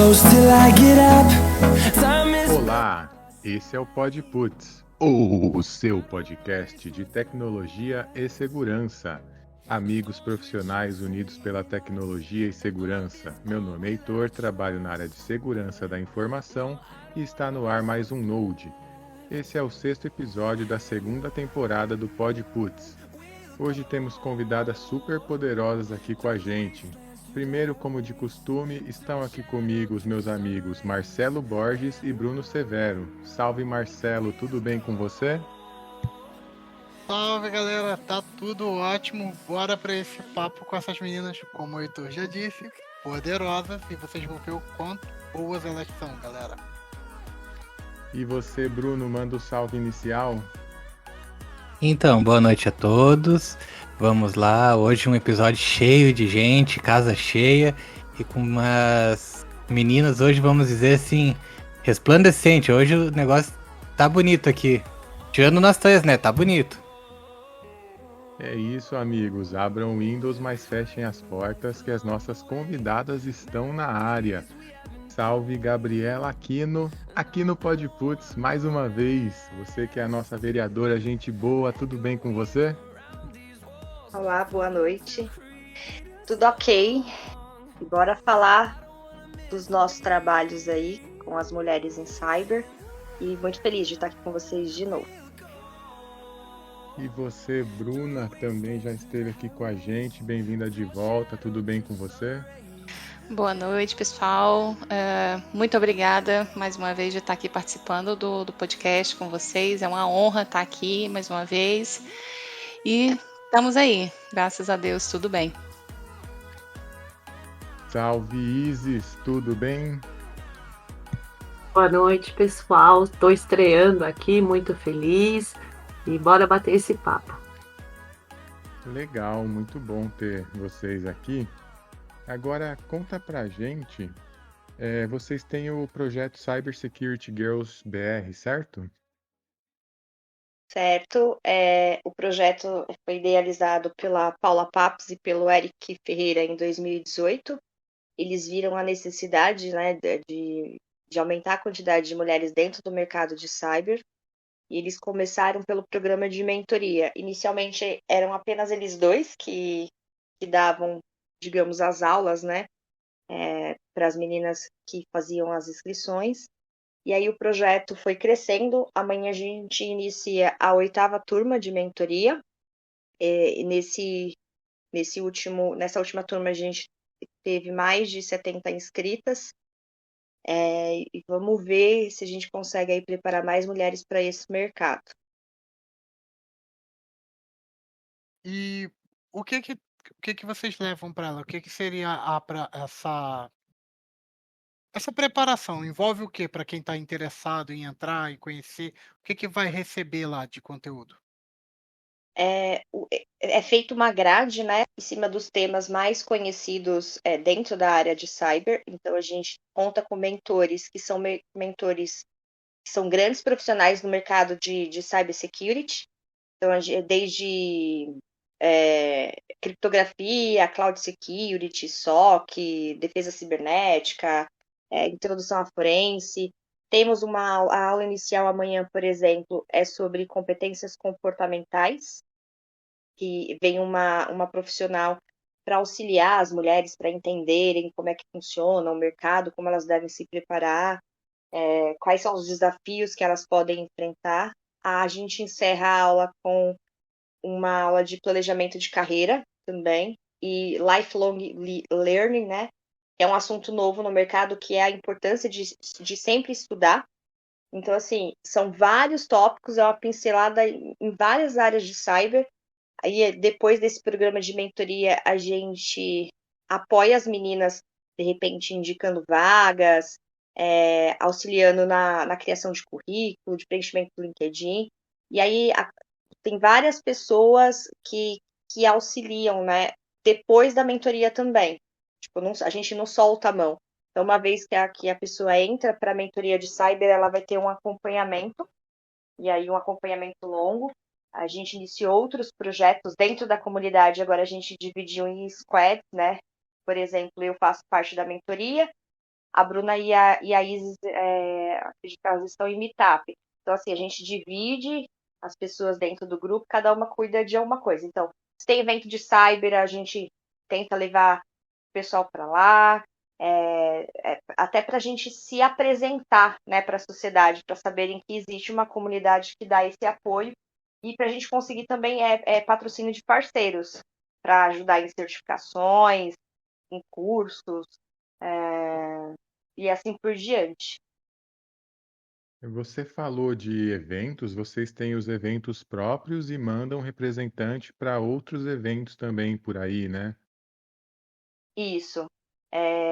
close till I get up. Time is... Olá, esse é o PodPuts, o seu podcast de tecnologia e segurança. Amigos profissionais unidos pela tecnologia e segurança. Meu nome é Heitor, trabalho na área de segurança da informação e está no ar mais um Node. Esse é o 6º episódio da 2ª temporada do PodPuts. Hoje temos convidadas super poderosas aqui com a gente. Primeiro, como de costume, estão aqui comigo os meus amigos Marcelo Borges e Bruno Severo. Salve Marcelo, tudo bem com você? Salve galera, tá tudo ótimo. Bora pra esse papo com essas meninas, como o Heitor já disse, poderosas, e vocês vão ver o quanto boas elas são, galera. E você, Bruno, manda o salve inicial? Então, boa noite a todos. Vamos lá, hoje um episódio cheio de gente, casa cheia e com umas meninas hoje, vamos dizer assim, resplandecente. Hoje o negócio tá bonito aqui. Tirando nós três, né? Tá bonito. É isso, amigos. Abram o Windows, mas fechem as portas que as nossas convidadas estão na área. Salve Gabriela Aquino, aqui no PodPuts, mais uma vez. Você que é a nossa vereadora, gente boa, tudo bem com você? Olá, boa noite. Tudo ok? Bora falar dos nossos trabalhos aí com as mulheres em cyber. E muito feliz de estar aqui com vocês de novo. E você, Bruna, também já esteve aqui com a gente. Bem-vinda de volta, tudo bem com você? Boa noite, pessoal. Muito obrigada mais uma vez de estar aqui participando do podcast com vocês. É uma honra estar aqui mais uma vez. E estamos aí, graças a Deus, tudo bem. Salve Isis, tudo bem? Boa noite, pessoal. Estou estreando aqui, muito feliz. E bora bater esse papo. Legal, muito bom ter vocês aqui. Agora, conta pra gente, vocês têm o projeto Cybersecurity Girls BR, certo? Certo? O projeto foi idealizado pela Paula Papes e pelo Eric Ferreira em 2018. Eles viram a necessidade, né, de aumentar a quantidade de mulheres dentro do mercado de cyber. E eles começaram pelo programa de mentoria. Inicialmente eram apenas eles dois que davam, digamos, as aulas, né, para as meninas que faziam as inscrições. E aí o projeto foi crescendo. Amanhã a gente inicia a 8ª turma de mentoria. E nessa última turma a gente teve mais de 70 inscritas. E vamos ver se a gente consegue aí preparar mais mulheres para esse mercado. E o que vocês levam para ela? O que seria essa preparação? Envolve o que para quem está interessado em entrar e conhecer? O que vai receber lá de conteúdo? É feita uma grade, né, em cima dos temas mais conhecidos dentro da área de cyber. Então, a gente conta com mentores que são mentores que são grandes profissionais no mercado de cybersecurity. Então, desde criptografia, cloud security, SOC, defesa cibernética, introdução à forense. Temos a aula inicial amanhã, por exemplo, é sobre competências comportamentais, que vem uma profissional para auxiliar as mulheres para entenderem como é que funciona o mercado, como elas devem se preparar, quais são os desafios que elas podem enfrentar. A gente encerra a aula com uma aula de planejamento de carreira também, e lifelong learning, né? É um assunto novo no mercado, que é a importância de sempre estudar. Então, assim, são vários tópicos, é uma pincelada em várias áreas de cyber. Aí, depois desse programa de mentoria, a gente apoia as meninas, de repente, indicando vagas, auxiliando na criação de currículo, de preenchimento do LinkedIn. E aí, tem várias pessoas que auxiliam, né, depois da mentoria também. Tipo, a gente não solta a mão. Então, uma vez que a pessoa entra para a mentoria de cyber, ela vai ter um acompanhamento, e aí um acompanhamento longo. A gente iniciou outros projetos dentro da comunidade, agora a gente dividiu em squads, né? Por exemplo, eu faço parte da mentoria, A Bruna e a Isis, acredito que elas estão em meetup. Então, assim, a gente divide as pessoas dentro do grupo, cada uma cuida de uma coisa. Então, se tem evento de cyber, a gente tenta levar o pessoal para lá, até para a gente se apresentar, né, para a sociedade, para saberem que existe uma comunidade que dá esse apoio e para a gente conseguir também patrocínio de parceiros para ajudar em certificações, em cursos, e assim por diante. Você falou de eventos, vocês têm os eventos próprios e mandam representante para outros eventos também por aí, né? Isso.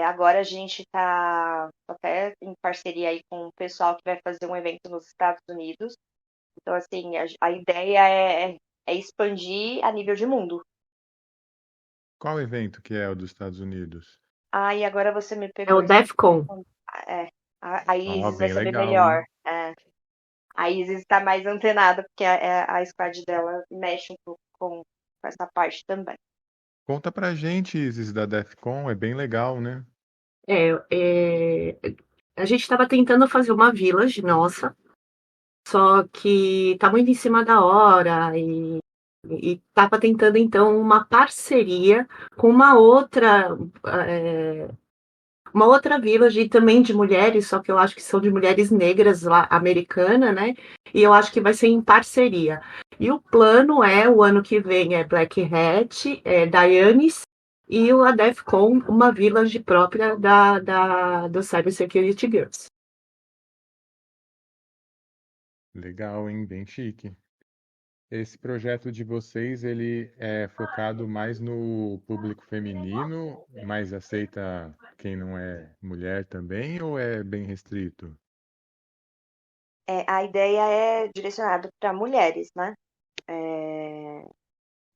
Agora a gente está até em parceria aí com o pessoal que vai fazer um evento nos Estados Unidos. Então, assim, a ideia é expandir a nível de mundo. Qual evento que é o dos Estados Unidos? E agora você me É o pegou. DEF CON. A Ó, Isis vai bem saber legal, melhor. hein? A Isis está mais antenada, porque a squad dela mexe um pouco com essa parte também. Conta pra gente, Isis, da DEFCON, é bem legal, né? A gente estava tentando fazer uma village nossa, só que tá muito em cima da hora e estava tentando então uma parceria com uma outra village também de mulheres, só que eu acho que são de mulheres negras lá, americana, né? E eu acho que vai ser em parceria. E o plano o ano que vem Black Hat, Dianis e a DEFCON, uma village própria do Cyber Security Girls. Legal, hein? Bem chique. Esse projeto de vocês, ele é focado mais no público feminino, mas aceita quem não é mulher também, ou é bem restrito? A ideia é direcionada para mulheres, né?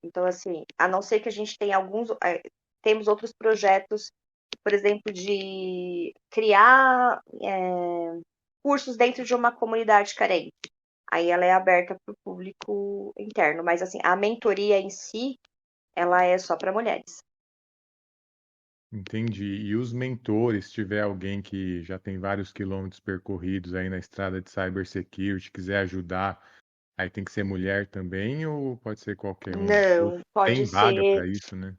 Então, assim, a não ser que a gente tenha temos outros projetos, por exemplo, de criar cursos dentro de uma comunidade carente. Aí ela é aberta para o público interno, mas assim, a mentoria em si, ela é só para mulheres. Entendi. E os mentores, se tiver alguém que já tem vários quilômetros percorridos aí na estrada de cybersecurity, quiser ajudar, aí tem que ser mulher também ou pode ser qualquer um? Ou Não, pode tem vaga ser, para isso, né?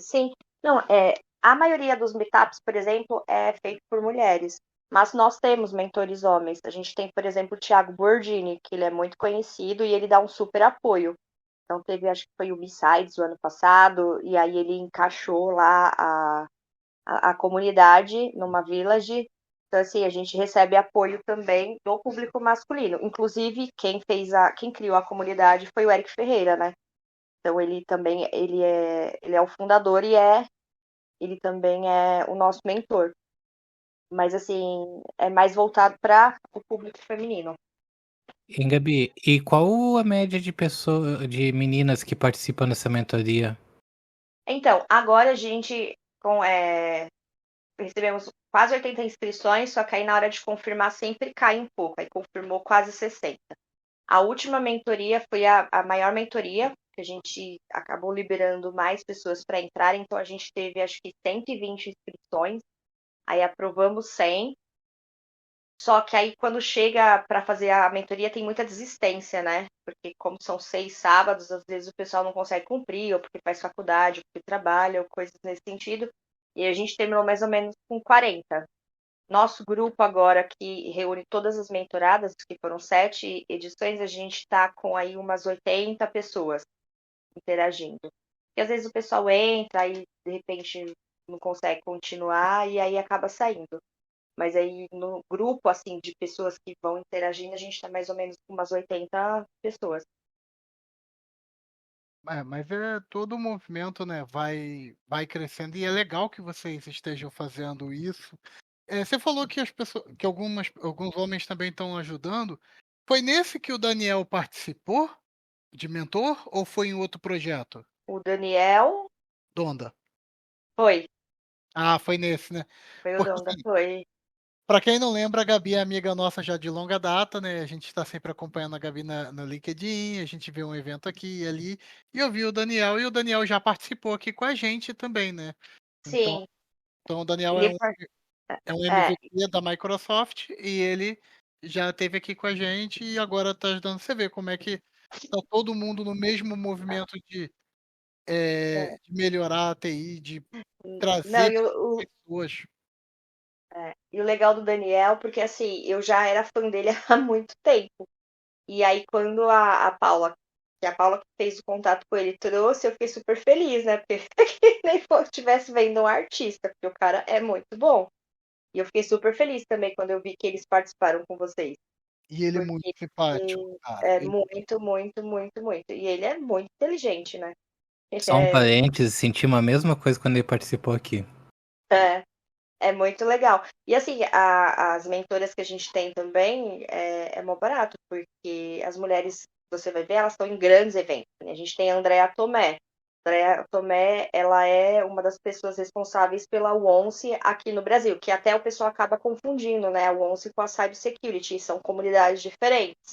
sim. Não, a maioria dos meetups, por exemplo, é feito por mulheres. Mas nós temos mentores homens. A gente tem, por exemplo, o Thiago Bordini, que ele é muito conhecido e ele dá um super apoio. Então teve, acho que foi o B-Sides o ano passado, e aí ele encaixou lá a comunidade numa village. Então, assim, a gente recebe apoio também do público masculino. Inclusive, quem criou a comunidade foi o Eric Ferreira, né? Então ele também, ele é o fundador e ele também é o nosso mentor. Mas assim, é mais voltado para o público feminino. E Gabi, e qual a média de pessoas, de meninas que participam dessa mentoria? Então, agora a gente recebemos quase 80 inscrições, só que aí na hora de confirmar sempre cai um pouco. Aí confirmou quase 60. A última mentoria foi a maior mentoria, que a gente acabou liberando mais pessoas para entrar, então a gente teve acho que 120 inscrições, aí aprovamos 100. Só que aí quando chega para fazer a mentoria tem muita desistência, né? Porque como são 6 sábados, às vezes o pessoal não consegue cumprir, ou porque faz faculdade, ou porque trabalha, ou coisas nesse sentido. E a gente terminou mais ou menos com 40. Nosso grupo agora, que reúne todas as mentoradas, que foram 7 edições, a gente está com aí umas 80 pessoas interagindo. E às vezes o pessoal entra e de repente não consegue continuar e aí acaba saindo. Mas aí no grupo assim de pessoas que vão interagindo, a gente está mais ou menos com umas 80 pessoas. Mas todo o movimento, né, vai crescendo e é legal que vocês estejam fazendo isso. Você falou que as pessoas, que alguns homens também estão ajudando. Foi nesse que o Daniel participou de mentor ou foi em outro projeto? O Daniel Donda. foi Foi nesse, né? o Porque Donda, assim, foi. para quem não lembra, a Gabi é amiga nossa já de longa data, né? A gente está sempre acompanhando a Gabi no LinkedIn, a gente vê um evento aqui e ali, e eu vi o Daniel, e o Daniel já participou aqui com a gente também, né? Então, Sim, então o Daniel é ele um, É um É, MVP da Microsoft e ele já esteve aqui com a gente e agora está ajudando. Você ver como é que está todo mundo no mesmo movimento de melhorar a TI, de não, trazer pessoas. e o legal do Daniel, porque assim, eu já era fã dele há muito tempo. E aí, quando a Paula, que é a Paula que fez o contato com ele, trouxe, eu fiquei super feliz, né? Porque que nem se estivesse vendo um artista, porque o cara é muito bom. E eu fiquei super feliz também quando eu vi que eles participaram com vocês. E ele é muito Porque simpático, cara. é muito, muito, muito, muito. E ele é muito inteligente, né? Ele Só um parênteses, sentimos a mesma coisa quando ele participou aqui. é, é muito legal. E assim, as mentoras que a gente tem também é mó barato, porque as mulheres, você vai ver, elas estão em grandes eventos, né? A gente tem a Andrea Tomé. Andrea Tomé, ela é uma das pessoas responsáveis pela ONCE aqui no Brasil, que até o pessoal acaba confundindo, né? A ONCE com a Cybersecurity, são comunidades diferentes.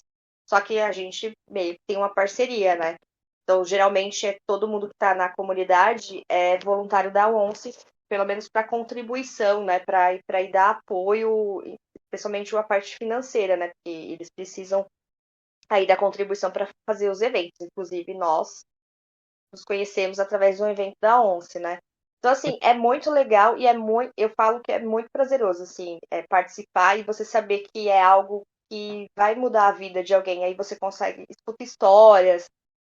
Só que a gente meio que tem uma parceria, né? Então, geralmente, todo mundo que está na comunidade é voluntário da ONCE, pelo menos para contribuição, né? Para ir dar apoio, especialmente a parte financeira, né? Porque eles precisam aí da contribuição para fazer os eventos. Inclusive, nós nos conhecemos através de um evento da ONCE, né? Então, assim, é muito legal e eu falo que é muito prazeroso, assim, participar e você saber que é algo que vai mudar a vida de alguém. Aí você consegue escutar histórias,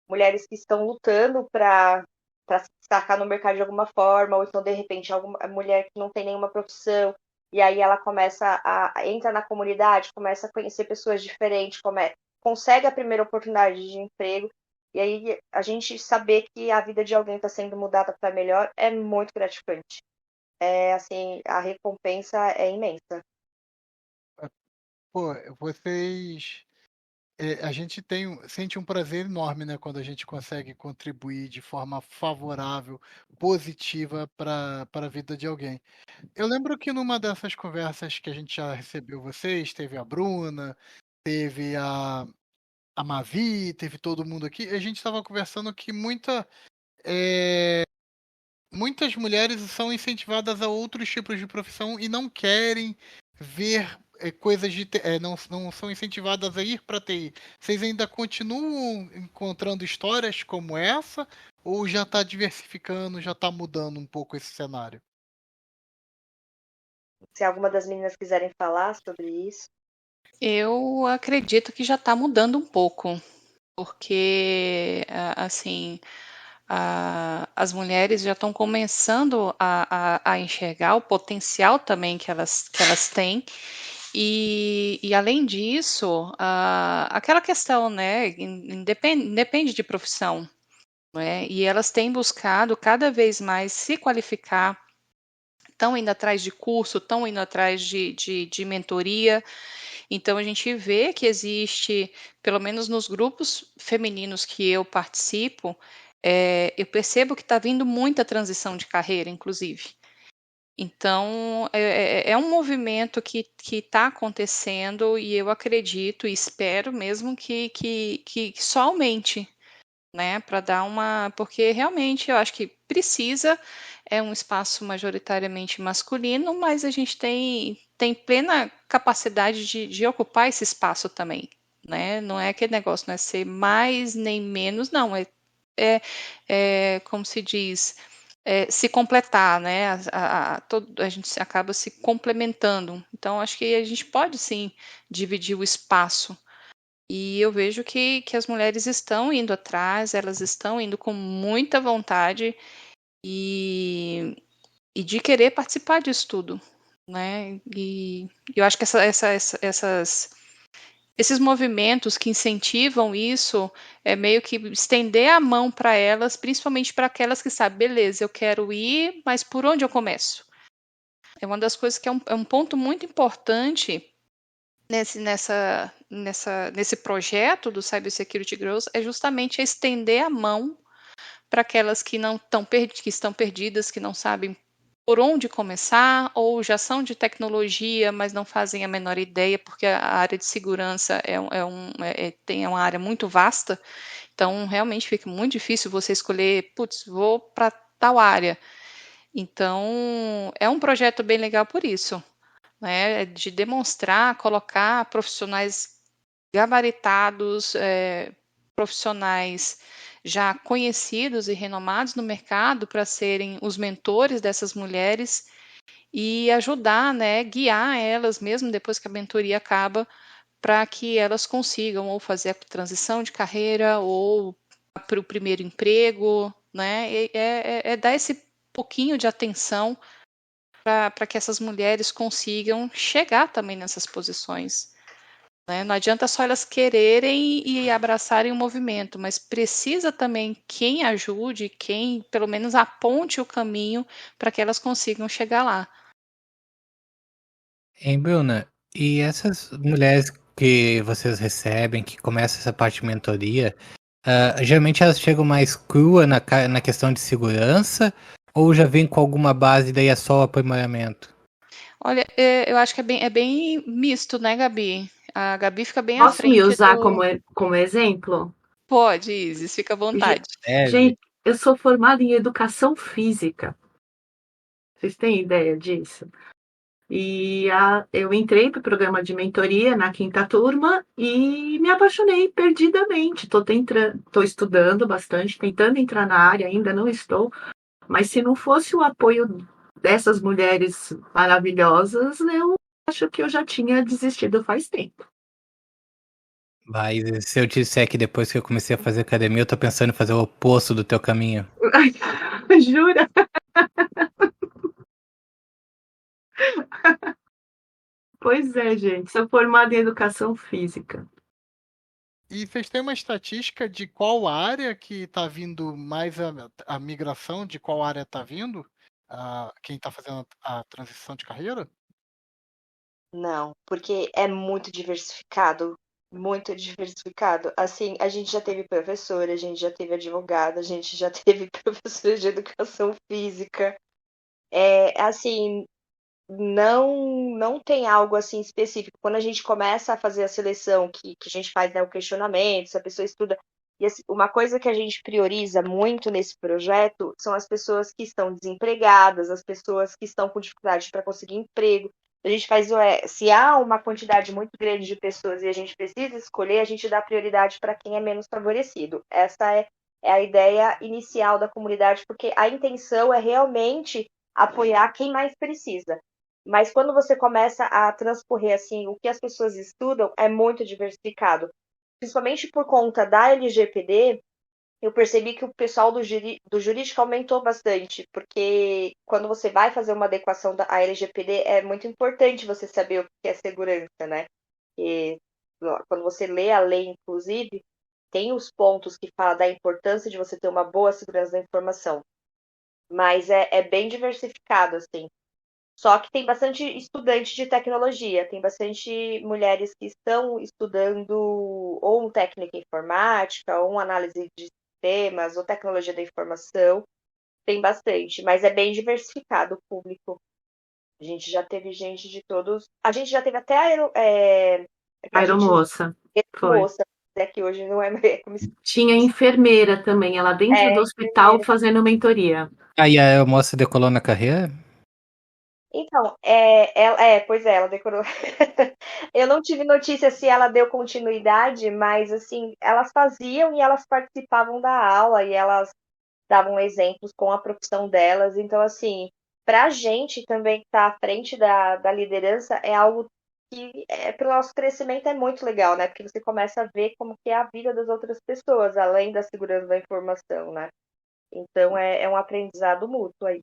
mulheres que estão lutando para se destacar no mercado de alguma forma, ou então, de repente, alguma mulher que não tem nenhuma profissão, e aí ela começa entra na comunidade, começa a conhecer pessoas diferentes, consegue a primeira oportunidade de emprego. E aí, a gente saber que a vida de alguém está sendo mudada para melhor é muito gratificante. É assim, a recompensa é imensa. Pô, vocês. A gente sente um prazer enorme, né, quando a gente consegue contribuir de forma favorável, positiva para a vida de alguém. Eu lembro que numa dessas conversas que a gente já recebeu vocês, teve a Bruna, teve a Mavi, teve todo mundo aqui, a gente estava conversando que muitas mulheres são incentivadas a outros tipos de profissão e não querem ver coisas não são incentivadas a ir para TI. Vocês ainda continuam encontrando histórias como essa ou já está diversificando, já está mudando um pouco esse cenário? Se alguma das meninas quiserem falar sobre isso. Eu acredito que já está mudando um pouco, porque, assim, as mulheres já estão começando a enxergar o potencial também que elas têm. E além disso, aquela questão, né, independe de profissão, né, e elas têm buscado cada vez mais se qualificar, estão indo atrás de curso, estão indo atrás de mentoria. Então a gente vê que existe, pelo menos nos grupos femininos que eu participo, eu percebo que está vindo muita transição de carreira, inclusive. Então é um movimento que está acontecendo e eu acredito e espero mesmo que só aumente, né? Para dar uma. Porque realmente eu acho que precisa, é um espaço majoritariamente masculino, mas a gente tem plena capacidade de ocupar esse espaço também, né? Não é aquele negócio, não é ser mais nem menos, não, como se diz, se completar, né? A gente acaba se complementando. Então, acho que a gente pode sim dividir o espaço. E eu vejo que as mulheres estão indo atrás, elas estão indo com muita vontade e de querer participar disso tudo, né? E eu acho que esses movimentos que incentivam isso é meio que estender a mão para elas, principalmente para aquelas que sabem, beleza, eu quero ir, mas por onde eu começo? É uma das coisas que é um ponto muito importante nesse projeto do Cybersecurity Girls, é justamente estender a mão para aquelas que não que estão perdidas, que não sabem por onde começar, ou já são de tecnologia, mas não fazem a menor ideia, porque a área de segurança tem uma área muito vasta, então realmente fica muito difícil você escolher, putz, vou para tal área. Então, é um projeto bem legal por isso, né, de demonstrar, colocar profissionais gabaritados, profissionais já conhecidos e renomados no mercado para serem os mentores dessas mulheres e ajudar, né, guiar elas mesmo depois que a mentoria acaba, para que elas consigam ou fazer a transição de carreira ou para o primeiro emprego, né? É dar esse pouquinho de atenção para que essas mulheres consigam chegar também nessas posições. Né? Não adianta só elas quererem e abraçarem o movimento, mas precisa também quem ajude, quem pelo menos aponte o caminho para que elas consigam chegar lá. Hein, Bruna? E essas mulheres que vocês recebem, que começam essa parte de mentoria, geralmente elas chegam mais crua na questão de segurança ou já vem com alguma base daí é só o aprimoramento? Olha, eu acho que é bem misto, né, Gabi? A Gabi fica bem à Posso me frente usar do. como exemplo? Pode, Isis, fica à Ge- vontade. Deve. Gente, eu sou formada em educação física. Vocês têm ideia disso? Eu entrei para o programa de mentoria na quinta turma e me apaixonei perdidamente. Estou estudando bastante, tentando entrar na área, ainda não estou. Mas se não fosse o apoio dessas mulheres maravilhosas, eu acho que eu já tinha desistido faz tempo. Mas se eu te disser que depois que eu comecei a fazer academia, eu tô pensando em fazer o oposto do teu caminho. Jura? Pois é, gente. Sou formada em educação física. E vocês têm uma estatística de qual área que está vindo mais a migração, de qual área está vindo? Quem está fazendo a transição de carreira? Não, porque é muito diversificado. Muito diversificado. Assim, a gente já teve professora, a gente já teve advogada, a gente já teve professora de educação física. É, assim, não tem algo assim específico. Quando a gente começa a fazer a seleção, que a gente faz, né, o questionamento, se a pessoa estuda. E assim, uma coisa que a gente prioriza muito nesse projeto são as pessoas que estão desempregadas, as pessoas que estão com dificuldade para conseguir emprego. A gente faz, se há uma quantidade muito grande de pessoas e a gente precisa escolher, a gente dá prioridade para quem é menos favorecido. Essa é a ideia inicial da comunidade, porque a intenção é realmente apoiar quem mais precisa. Mas quando você começa a transcorrer assim, o que as pessoas estudam é muito diversificado. Principalmente por conta da LGPD, eu percebi que o pessoal do jurídico aumentou bastante, porque quando você vai fazer uma adequação à LGPD, é muito importante você saber o que é segurança, né? E quando você lê a lei, inclusive, tem os pontos que fala da importância de você ter uma boa segurança da informação. Mas é bem diversificado, assim. Só que tem bastante estudante de tecnologia, tem bastante mulheres que estão estudando ou um técnico em informática, ou uma análise de sistemas, ou tecnologia da informação. Tem bastante, mas é bem diversificado o público. A gente já teve gente de todos. A gente já teve até a gente não Aeromoça. é Foi. moça, é que hoje não é como se Tinha enfermeira também, ela dentro do hospital enfermeira. fazendo mentoria. Aí a moça decolou na carreira? Então, pois é, ela decorou. Eu não tive notícia se ela deu continuidade, mas assim, elas faziam e elas participavam da aula e elas davam exemplos com a profissão delas. Então, assim, para a gente também que está à frente da liderança é algo que, para o nosso crescimento, é muito legal, né? Porque você começa a ver como que é a vida das outras pessoas, além da segurança da informação, né? Então, é um aprendizado mútuo aí.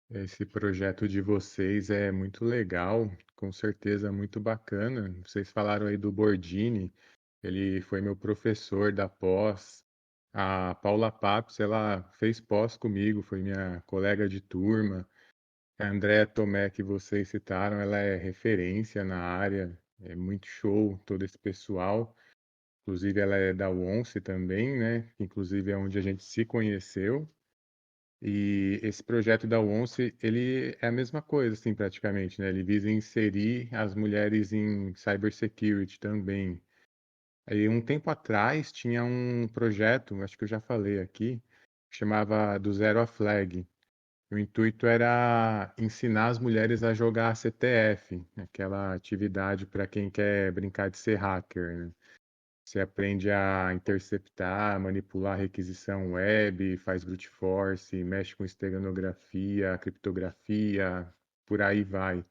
Esse projeto de vocês é muito legal, com certeza muito bacana. Vocês falaram aí do Bordini, ele foi meu professor da pós. A Paula Papes, ela fez pós comigo, foi minha colega de turma. A Andréa Tomé, que vocês citaram, ela é referência na área, é muito show todo esse pessoal. Inclusive, ela é da UONCE também, né? Inclusive, é onde a gente se conheceu. E esse projeto da UONCE, ele é a mesma coisa, assim, praticamente, né? Ele visa inserir as mulheres em cybersecurity também. Aí, um tempo atrás, tinha um projeto, acho que eu já falei aqui, que chamava Do Zero a Flag. O intuito era ensinar as mulheres a jogar CTF, aquela atividade para quem quer brincar de ser hacker, né? Você aprende a interceptar, manipular requisição web, faz brute force, mexe com esteganografia, criptografia, por aí vai.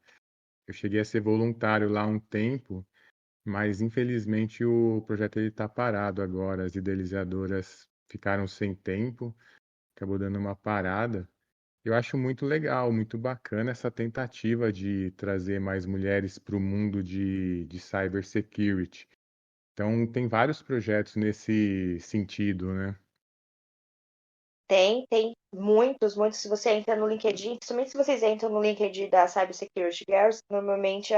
Eu cheguei a ser voluntário lá um tempo, mas infelizmente o projeto está parado agora. As idealizadoras ficaram sem tempo, acabou dando uma parada. Eu acho muito legal, muito bacana essa tentativa de trazer mais mulheres para o mundo de cybersecurity. Então, tem vários projetos nesse sentido, né? Tem muitos, muitos. Se você entra no LinkedIn, principalmente se vocês entram no LinkedIn da Cybersecurity Girls, normalmente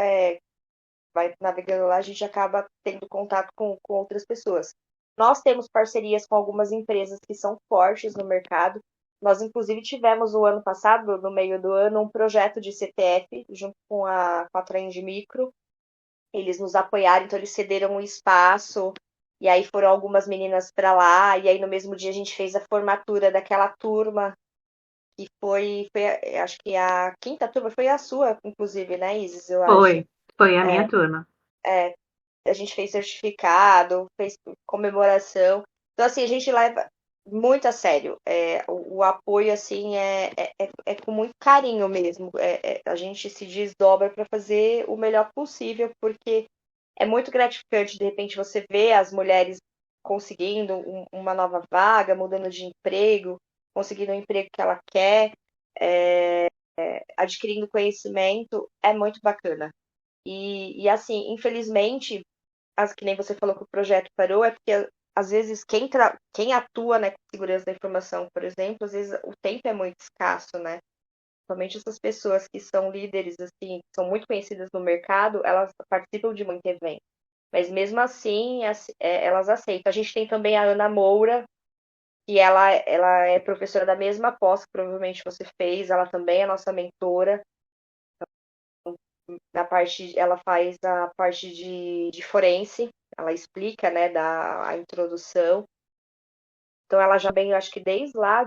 vai navegando lá, a gente acaba tendo contato com outras pessoas. Nós temos parcerias com algumas empresas que são fortes no mercado. Nós, inclusive, tivemos o ano passado, no meio do ano, um projeto de CTF, junto com a Trend Micro. Eles nos apoiaram, então eles cederam um espaço, e aí foram algumas meninas para lá, e aí no mesmo dia a gente fez a formatura daquela turma, que acho que a quinta turma foi a sua, inclusive, né, Isis, eu acho. Foi a minha turma. A gente fez certificado, fez comemoração. Então, assim, a gente leva muito a sério. O apoio, assim, é com muito carinho mesmo. A gente se desdobra para fazer o melhor possível, porque é muito gratificante, de repente, você ver as mulheres conseguindo uma nova vaga, mudando de emprego, conseguindo o emprego que ela quer, adquirindo conhecimento, é muito bacana. E assim, infelizmente, que nem você falou que o projeto parou, é porque às vezes quem atua, né, com segurança da informação, por exemplo, às vezes o tempo é muito escasso, né? Principalmente essas pessoas que são líderes, assim, que são muito conhecidas no mercado, elas participam de muito evento. Mas mesmo assim, elas aceitam. A gente tem também a Ana Moura, que ela é professora da mesma pós que provavelmente você fez, ela também é nossa mentora. Ela faz a parte de forense, ela explica, né, a introdução. Então ela já vem, eu acho que desde lá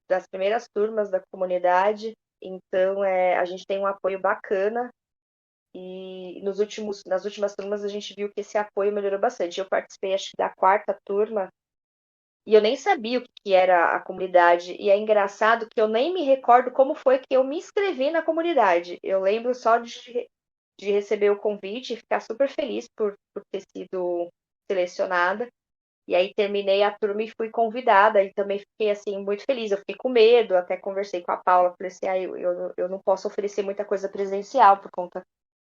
das primeiras turmas da comunidade. Então a gente tem um apoio bacana e nas últimas turmas a gente viu que esse apoio melhorou bastante. Eu participei, acho que da quarta turma e eu nem sabia o que era a comunidade. E é engraçado que eu nem me recordo como foi que eu me inscrevi na comunidade. Eu lembro só de receber o convite e ficar super feliz por ter sido selecionada. E aí terminei a turma e fui convidada. E também fiquei assim muito feliz. Eu fiquei com medo, até conversei com a Paula, falei assim, eu não posso oferecer muita coisa presencial por conta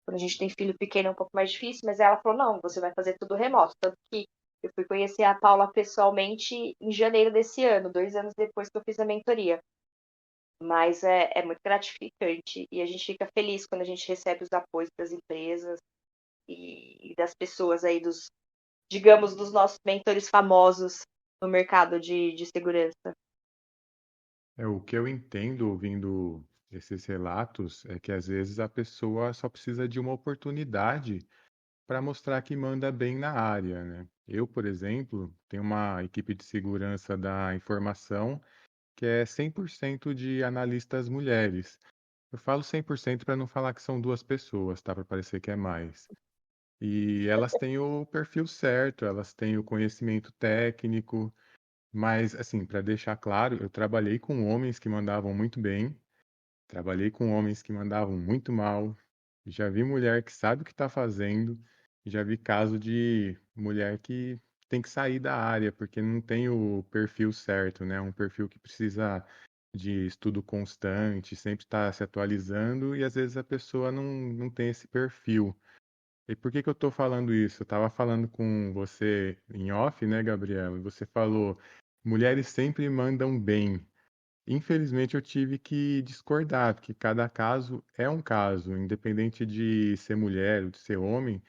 quando a gente tem filho pequeno é um pouco mais difícil, mas ela falou, não, você vai fazer tudo remoto. Tanto que eu fui conhecer a Paula pessoalmente em janeiro desse ano, 2 anos depois que eu fiz a mentoria. Mas é muito gratificante e a gente fica feliz quando a gente recebe os apoios das empresas e das pessoas aí, digamos, dos nossos mentores famosos no mercado de segurança. O que eu entendo ouvindo esses relatos é que às vezes a pessoa só precisa de uma oportunidade para mostrar que manda bem na área, né? Eu, por exemplo, tenho uma equipe de segurança da informação que é 100% de analistas mulheres. Eu falo 100% para não falar que são duas pessoas, tá? Para parecer que é mais. E elas têm o perfil certo, elas têm o conhecimento técnico, mas, assim, para deixar claro, eu trabalhei com homens que mandavam muito bem, trabalhei com homens que mandavam muito mal, já vi mulher que sabe o que está fazendo, já vi caso de mulher que tem que sair da área porque não tem o perfil certo, né? Um perfil que precisa de estudo constante, sempre está se atualizando e às vezes a pessoa não tem esse perfil. E por que que eu estou falando isso? Eu estava falando com você em off, né, Gabriela? E você falou, mulheres sempre mandam bem. Infelizmente eu tive que discordar, porque cada caso é um caso, independente de ser mulher ou de ser homem,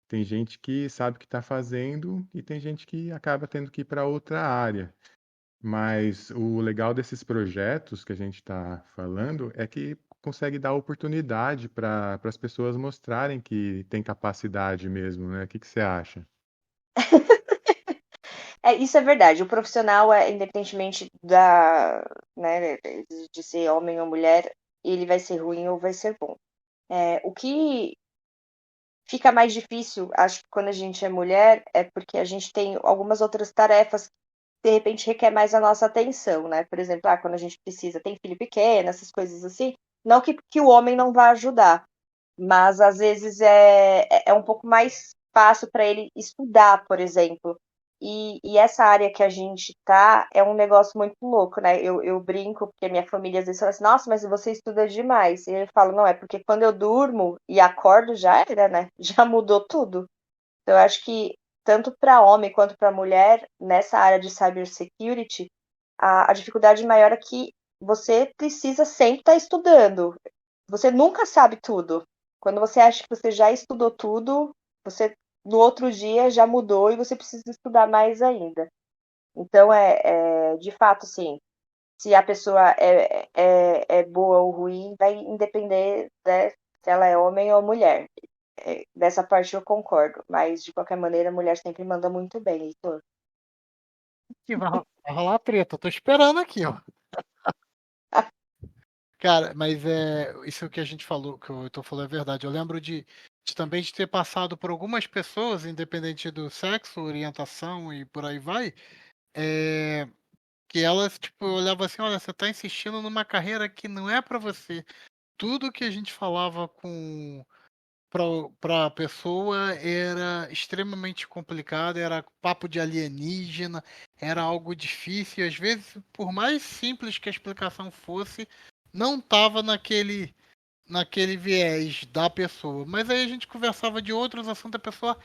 tem gente que sabe o que está fazendo e tem gente que acaba tendo que ir para outra área. Mas o legal desses projetos que a gente está falando é que consegue dar oportunidade para as pessoas mostrarem que tem capacidade mesmo, né? O que que você acha? Isso é verdade. O profissional, independentemente né, de ser homem ou mulher, ele vai ser ruim ou vai ser bom. O que fica mais difícil, acho que quando a gente é mulher, é porque a gente tem algumas outras tarefas que, de repente, requer mais a nossa atenção, né? Por exemplo, quando a gente precisa, tem filho pequeno, essas coisas assim. Não que o homem não vá ajudar, mas às vezes é um pouco mais fácil para ele estudar, por exemplo. E essa área que a gente tá é um negócio muito louco, né? Eu brinco, porque minha família às vezes fala assim, nossa, mas você estuda demais. E eu falo, não, é porque quando eu durmo e acordo já era, né? Já mudou tudo. Então, eu acho que tanto para homem quanto para mulher, nessa área de cybersecurity, a dificuldade maior é que você precisa sempre estar estudando. Você nunca sabe tudo. Quando você acha que você já estudou tudo, você no outro dia já mudou e você precisa estudar mais ainda. Então, de fato, sim, se a pessoa é boa ou ruim, vai independer, né, se ela é homem ou mulher. Dessa parte eu concordo, mas de qualquer maneira a mulher sempre manda muito bem, Heitor. Que vai rolar treta, eu tô esperando aqui, ó. Cara, mas isso que a gente falou, que o Heitor falou é verdade. Eu lembro também de ter passado por algumas pessoas, independente do sexo, orientação e por aí vai, que elas, tipo, olhavam assim, olha, você tá insistindo numa carreira que não é pra você. Tudo que a gente falava para a pessoa era extremamente complicado, era papo de alienígena, era algo difícil, e às vezes, por mais simples que a explicação fosse, não estava naquele viés da pessoa. Mas aí a gente conversava de outros assuntos, a pessoa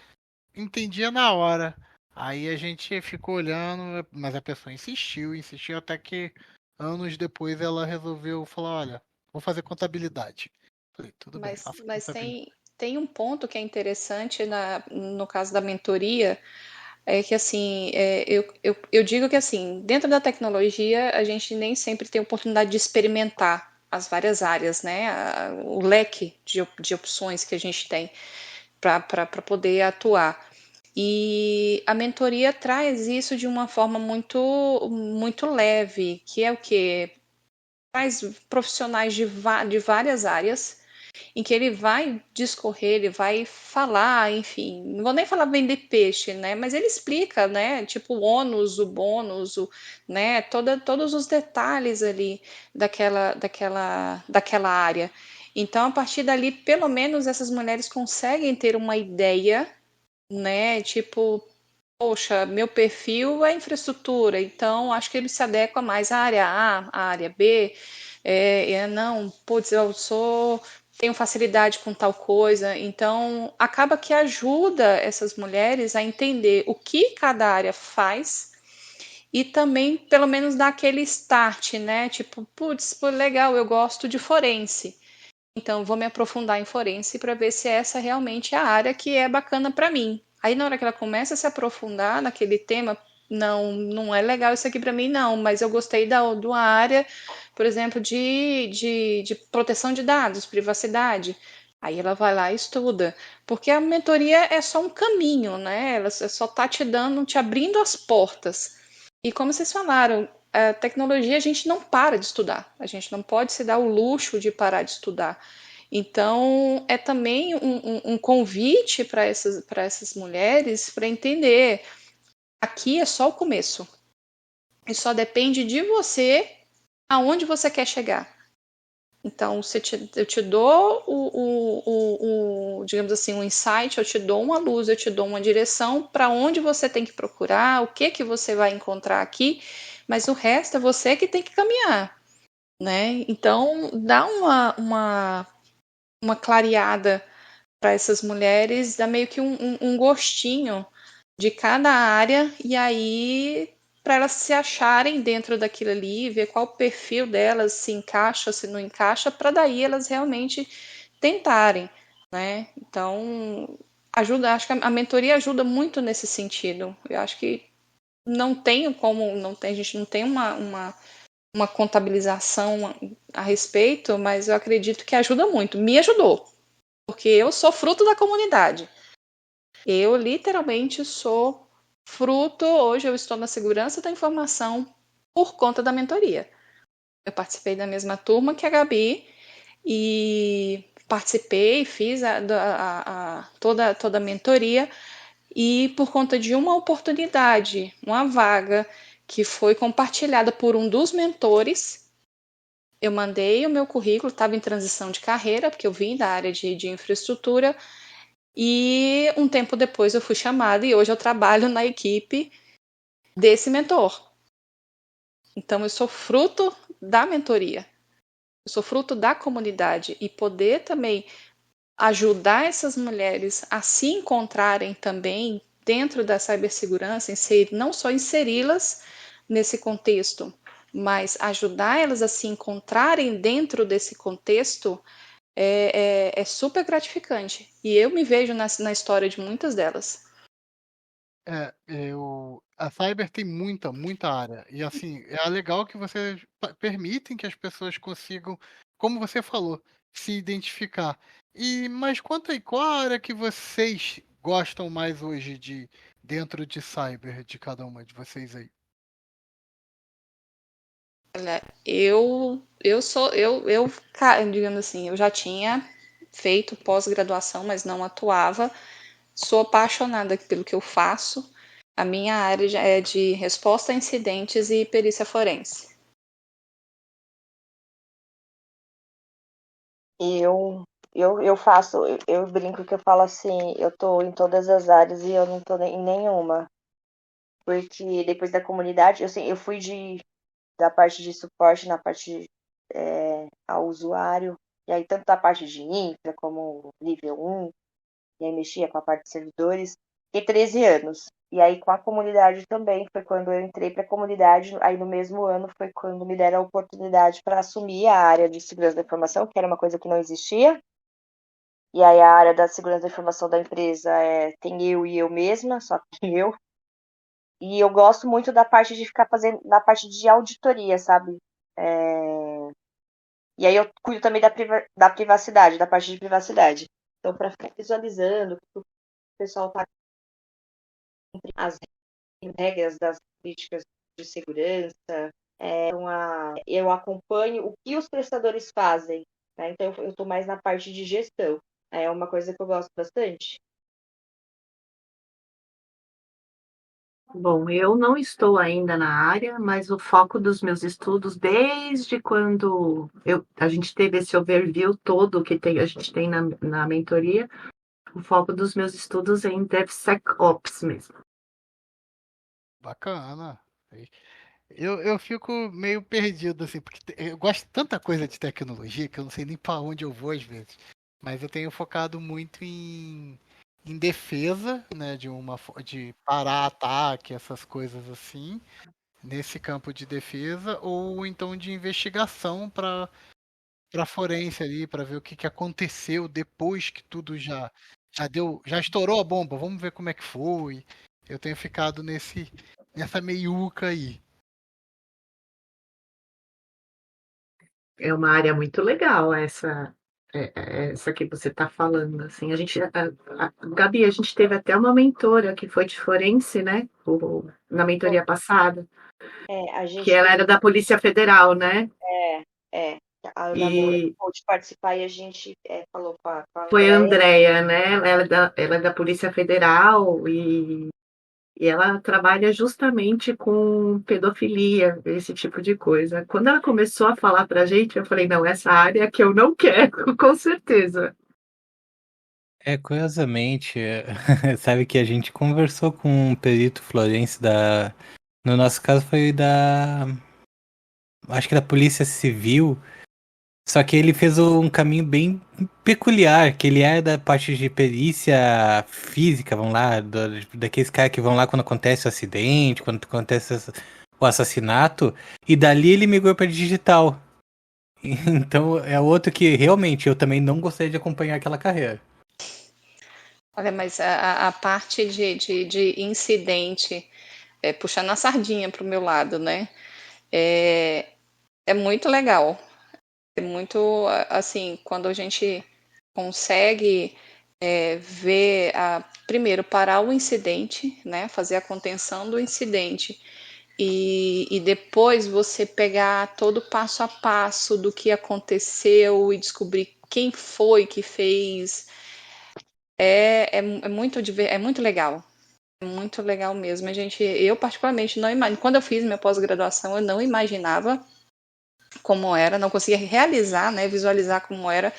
entendia na hora. Aí a gente ficou olhando, mas a pessoa insistiu até que anos depois ela resolveu falar, olha, vou fazer contabilidade. Falei, tudo bem, faça Mas contabilidade. tem um ponto que é interessante no caso da mentoria, é que assim, eu digo que assim, dentro da tecnologia, a gente nem sempre tem oportunidade de experimentar as várias áreas, né? O leque de opções que a gente tem para poder atuar. E a mentoria traz isso de uma forma muito leve, que é o que traz profissionais de várias áreas, em que ele vai discorrer, ele vai falar, enfim, não vou nem falar vender peixe, né? Mas ele explica, né? Tipo o ônus, o bônus, né? Todos os detalhes ali daquela área. Então, a partir dali, pelo menos essas mulheres conseguem ter uma ideia, né? Tipo, poxa, meu perfil é infraestrutura, então acho que ele se adequa mais à área A, à área B. Não, putz, tenho facilidade com tal coisa, então acaba que ajuda essas mulheres a entender o que cada área faz e também, pelo menos, dar aquele start, né? Tipo, putz, legal, eu gosto de forense. Então, vou me aprofundar em forense para ver se essa realmente é a área que é bacana para mim. Aí, na hora que ela começa a se aprofundar naquele tema, não é legal isso aqui para mim, não, mas eu gostei de uma área, por exemplo, de proteção de dados, privacidade. Aí ela vai lá e estuda, porque a mentoria é só um caminho, né? Ela só está te abrindo as portas. E como vocês falaram, a tecnologia a gente não para de estudar, a gente não pode se dar o luxo de parar de estudar. Então, é também um convite para essas mulheres para entender, aqui é só o começo, e só depende de você aonde você quer chegar. Então, eu te dou digamos assim, um insight, eu te dou uma luz, eu te dou uma direção para onde você tem que procurar, o que você vai encontrar aqui, mas o resto é você que tem que caminhar, né? Então, dá uma clareada para essas mulheres, dá meio que um gostinho de cada área, e aí para elas se acharem dentro daquilo ali, ver qual o perfil delas, se encaixa, se não encaixa, para daí elas realmente tentarem, né? Então, acho que a mentoria ajuda muito nesse sentido. Eu acho que a gente não tem uma contabilização a respeito, mas eu acredito que ajuda muito. Me ajudou, porque eu sou fruto da comunidade. Eu literalmente sou hoje eu estou na segurança da informação por conta da mentoria. Eu participei da mesma turma que a Gabi e participei, fiz toda a mentoria e por conta de uma oportunidade, uma vaga que foi compartilhada por um dos mentores, eu mandei o meu currículo, estava em transição de carreira, porque eu vim da área de infraestrutura, e um tempo depois eu fui chamada e hoje eu trabalho na equipe desse mentor. Então eu sou fruto da mentoria, eu sou fruto da comunidade e poder também ajudar essas mulheres a se encontrarem também dentro da cibersegurança, não só inseri-las nesse contexto, mas ajudar elas a se encontrarem dentro desse contexto é super gratificante. E eu me vejo na história de muitas delas. A Cyber tem muita área. E assim, é legal que vocês permitem que as pessoas consigam, como você falou, se identificar. Mas conta aí, qual a área que vocês gostam mais hoje de dentro de Cyber, de cada uma de vocês aí? Olha, digamos assim, eu já tinha feito pós-graduação, mas não atuava. Sou apaixonada pelo que eu faço. A minha área é de resposta a incidentes e perícia forense. Eu brinco que eu falo assim, eu tô em todas as áreas e eu não tô em nenhuma. Porque depois da comunidade, eu fui da parte de suporte na parte ao usuário, e aí tanto da parte de infra como nível 1, e aí mexia com a parte de servidores, e 13 anos. E aí com a comunidade também, foi quando eu entrei para a comunidade, aí no mesmo ano foi quando me deram a oportunidade para assumir a área de segurança da informação, que era uma coisa que não existia. E aí a área da segurança da informação da empresa tem eu e eu mesma, só que eu. E eu gosto muito da parte de ficar fazendo, da parte de auditoria, sabe? E aí eu cuido também da privacidade, da parte de privacidade. Então, para ficar visualizando o que o pessoal está as regras das políticas de segurança, eu acompanho o que os prestadores fazem, né? Então eu estou mais na parte de gestão. É uma coisa que eu gosto bastante. Bom, eu não estou ainda na área, mas o foco dos meus estudos, desde quando a gente teve esse overview todo que a gente tem na mentoria, o foco dos meus estudos é em DevSecOps mesmo. Bacana. Eu fico meio perdido, assim, porque eu gosto de tanta coisa de tecnologia que eu não sei nem para onde eu vou às vezes. Mas eu tenho focado muito em defesa, né, de parar ataque, essas coisas assim, nesse campo de defesa, ou então de investigação para forense ali, para ver o que aconteceu depois que tudo já estourou a bomba. Vamos ver como é que foi. Eu tenho ficado nessa meiuca aí. É uma área muito legal essa que você está falando, assim. Gabi, a gente teve até uma mentora que foi de forense, né? Na mentoria passada, A que gente ela teve. era da Polícia Federal, né? É. A Ana E pôde participar e a gente falou com a foi a Andréia. Andrea, né? Ela é da Polícia Federal e ela trabalha justamente com pedofilia, esse tipo de coisa. Quando ela começou a falar pra gente, eu falei, não, essa área é que eu não quero, com certeza. Curiosamente, sabe que a gente conversou com um perito forense no nosso caso foi acho que da Polícia Civil, só que ele fez um caminho bem peculiar, que ele é da parte de perícia física, vão lá, daqueles caras que vão lá quando acontece o acidente, quando acontece o assassinato, e dali ele migrou para digital. Então é outro que realmente eu também não gostaria de acompanhar aquela carreira. Olha, mas a parte de incidente, puxando a sardinha para o meu lado, né? É muito legal. É muito, assim, quando a gente consegue ver primeiro parar o incidente, né, fazer a contenção do incidente e depois você pegar todo o passo a passo do que aconteceu e descobrir quem foi que fez, é muito legal. É muito legal mesmo. Eu particularmente não imagino. Quando eu fiz minha pós-graduação, eu não imaginava como era, não conseguia realizar, né, visualizar como era.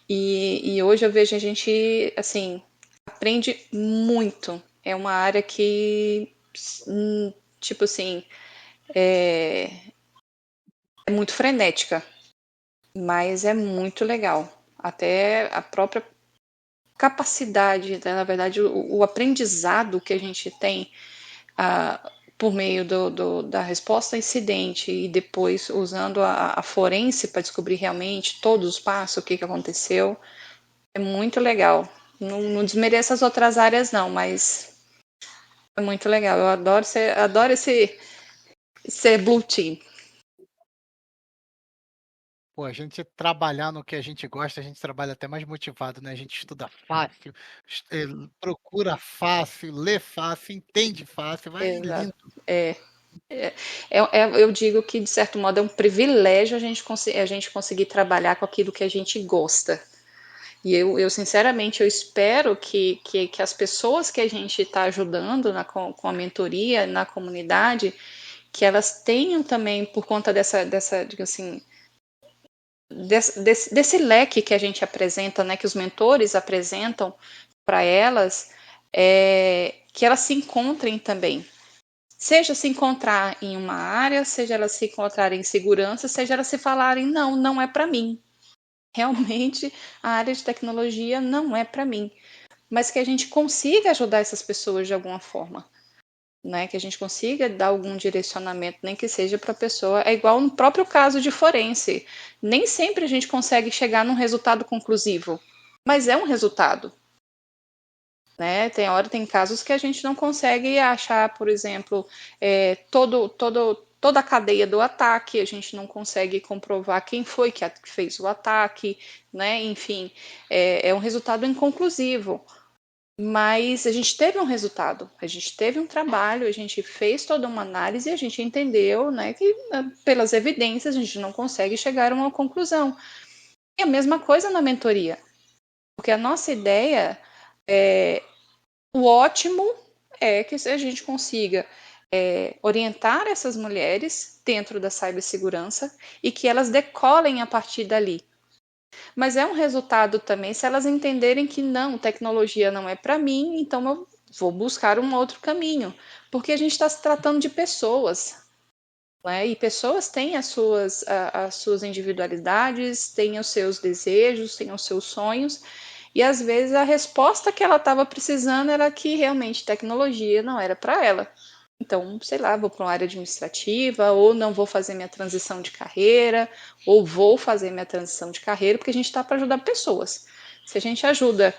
E hoje eu vejo a gente, assim, aprende muito. É uma área que, tipo assim, é muito frenética, mas é muito legal. Até a própria capacidade, né, na verdade, o aprendizado que a gente tem por meio da resposta a incidente e depois usando a forense para descobrir realmente todos os passos, o que aconteceu, é muito legal. Não desmereço as outras áreas, não, mas é muito legal. Eu adoro ser Blue Team. Pô, a gente trabalhar no que a gente gosta, a gente trabalha até mais motivado, né? A gente estuda fácil, procura fácil, lê fácil, entende fácil, vai Exato. lindo. Eu digo que, de certo modo, é um privilégio a gente conseguir trabalhar com aquilo que a gente gosta. E eu sinceramente, eu espero que as pessoas que a gente está ajudando com a mentoria na comunidade, que elas tenham também, por conta digo assim, desse leque que a gente apresenta, né, que os mentores apresentam para elas, que elas se encontrem também. Seja se encontrar em uma área, seja elas se encontrarem em segurança, seja elas se falarem, não é para mim. Realmente, a área de tecnologia não é para mim. Mas que a gente consiga ajudar essas pessoas de alguma forma. Né? Que a gente consiga dar algum direcionamento, nem que seja para a pessoa. É igual no próprio caso de forense. Nem sempre a gente consegue chegar num resultado conclusivo, mas é um resultado. Né? Tem casos que a gente não consegue achar, por exemplo, toda a cadeia do ataque, a gente não consegue comprovar quem foi que fez o ataque, né? Enfim, é um resultado inconclusivo. Mas a gente teve um resultado, a gente teve um trabalho, a gente fez toda uma análise e a gente entendeu, né, que pelas evidências a gente não consegue chegar a uma conclusão. E a mesma coisa na mentoria, porque a nossa ideia o ótimo é que a gente consiga orientar essas mulheres dentro da cibersegurança e que elas decolem a partir dali. Mas é um resultado também se elas entenderem que não, tecnologia não é para mim, então eu vou buscar um outro caminho, porque a gente está se tratando de pessoas, né? E pessoas têm as suas individualidades, têm os seus desejos, têm os seus sonhos, e às vezes a resposta que ela estava precisando era que realmente tecnologia não era para ela. Então, sei lá, vou para uma área administrativa, ou não vou fazer minha transição de carreira, ou vou fazer minha transição de carreira, porque a gente está para ajudar pessoas. Se a gente ajuda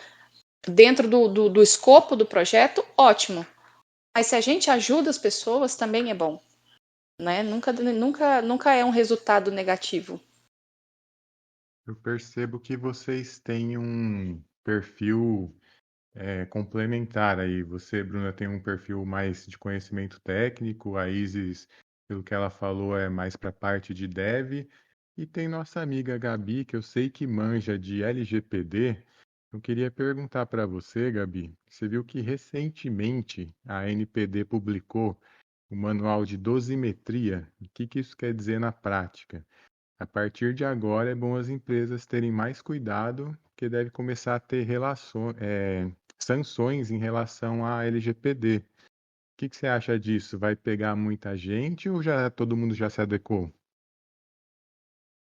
dentro do escopo do projeto, ótimo. Mas se a gente ajuda as pessoas, também é bom. Né? Nunca é um resultado negativo. Eu percebo que vocês têm um perfil complementar aí. Você, Bruna, tem um perfil mais de conhecimento técnico, a Isis, pelo que ela falou, é mais para a parte de dev. E tem nossa amiga Gabi, que eu sei que manja de LGPD. Eu queria perguntar para você, Gabi, você viu que recentemente a NPD publicou o manual de dosimetria. O que que isso quer dizer na prática? A partir de agora, é bom as empresas terem mais cuidado, porque deve começar a ter sanções em relação à LGPD. O que que você acha disso? Vai pegar muita gente ou já todo mundo já se adequou?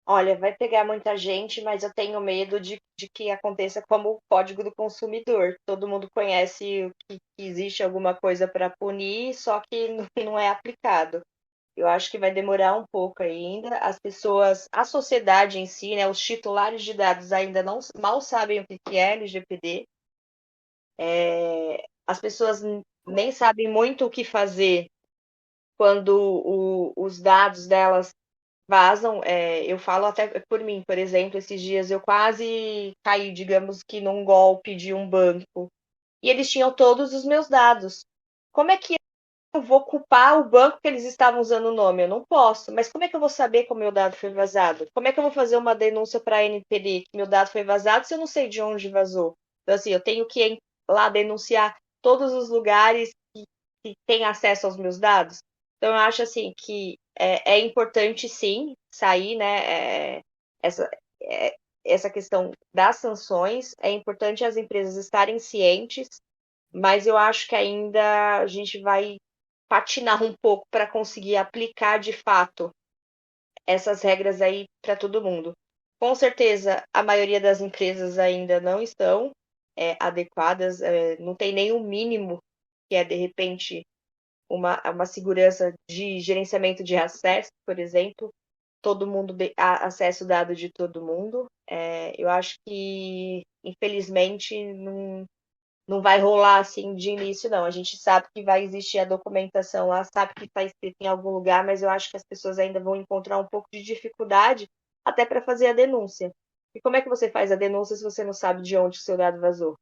Olha, vai pegar muita gente, mas eu tenho medo de que aconteça como o Código do Consumidor. Todo mundo conhece que existe alguma coisa para punir, só que não é aplicado. Eu acho que vai demorar um pouco ainda. As pessoas, a sociedade em si, né, os titulares de dados ainda não mal sabem o que é LGPD. As pessoas nem sabem muito o que fazer quando os dados delas vazam. Eu falo até por mim, por exemplo, esses dias eu quase caí, digamos que num golpe de um banco. E eles tinham todos os meus dados. Como é que eu vou culpar o banco que eles estavam usando o nome? Eu não posso. Mas como é que eu vou saber que o meu dado foi vazado? Como é que eu vou fazer uma denúncia para a NPD que meu dado foi vazado se eu não sei de onde vazou? Então, assim, eu tenho que ir lá denunciar todos os lugares que têm acesso aos meus dados. Então, eu acho, assim, que é importante, sim, sair, né, essa, essa questão das sanções. É importante as empresas estarem cientes, mas eu acho que ainda a gente vai patinar um pouco para conseguir aplicar de fato essas regras aí para todo mundo. Com certeza, a maioria das empresas ainda não estão adequadas, não tem nem o mínimo, que é, de repente, uma segurança de gerenciamento de acesso, por exemplo. Todo mundo acessa o dado de todo mundo. Eu acho que, infelizmente, não vai rolar assim de início, não. A gente sabe que vai existir a documentação lá, sabe que está escrito em algum lugar, mas eu acho que as pessoas ainda vão encontrar um pouco de dificuldade até para fazer a denúncia. E como é que você faz a denúncia se você não sabe de onde o seu dado vazou,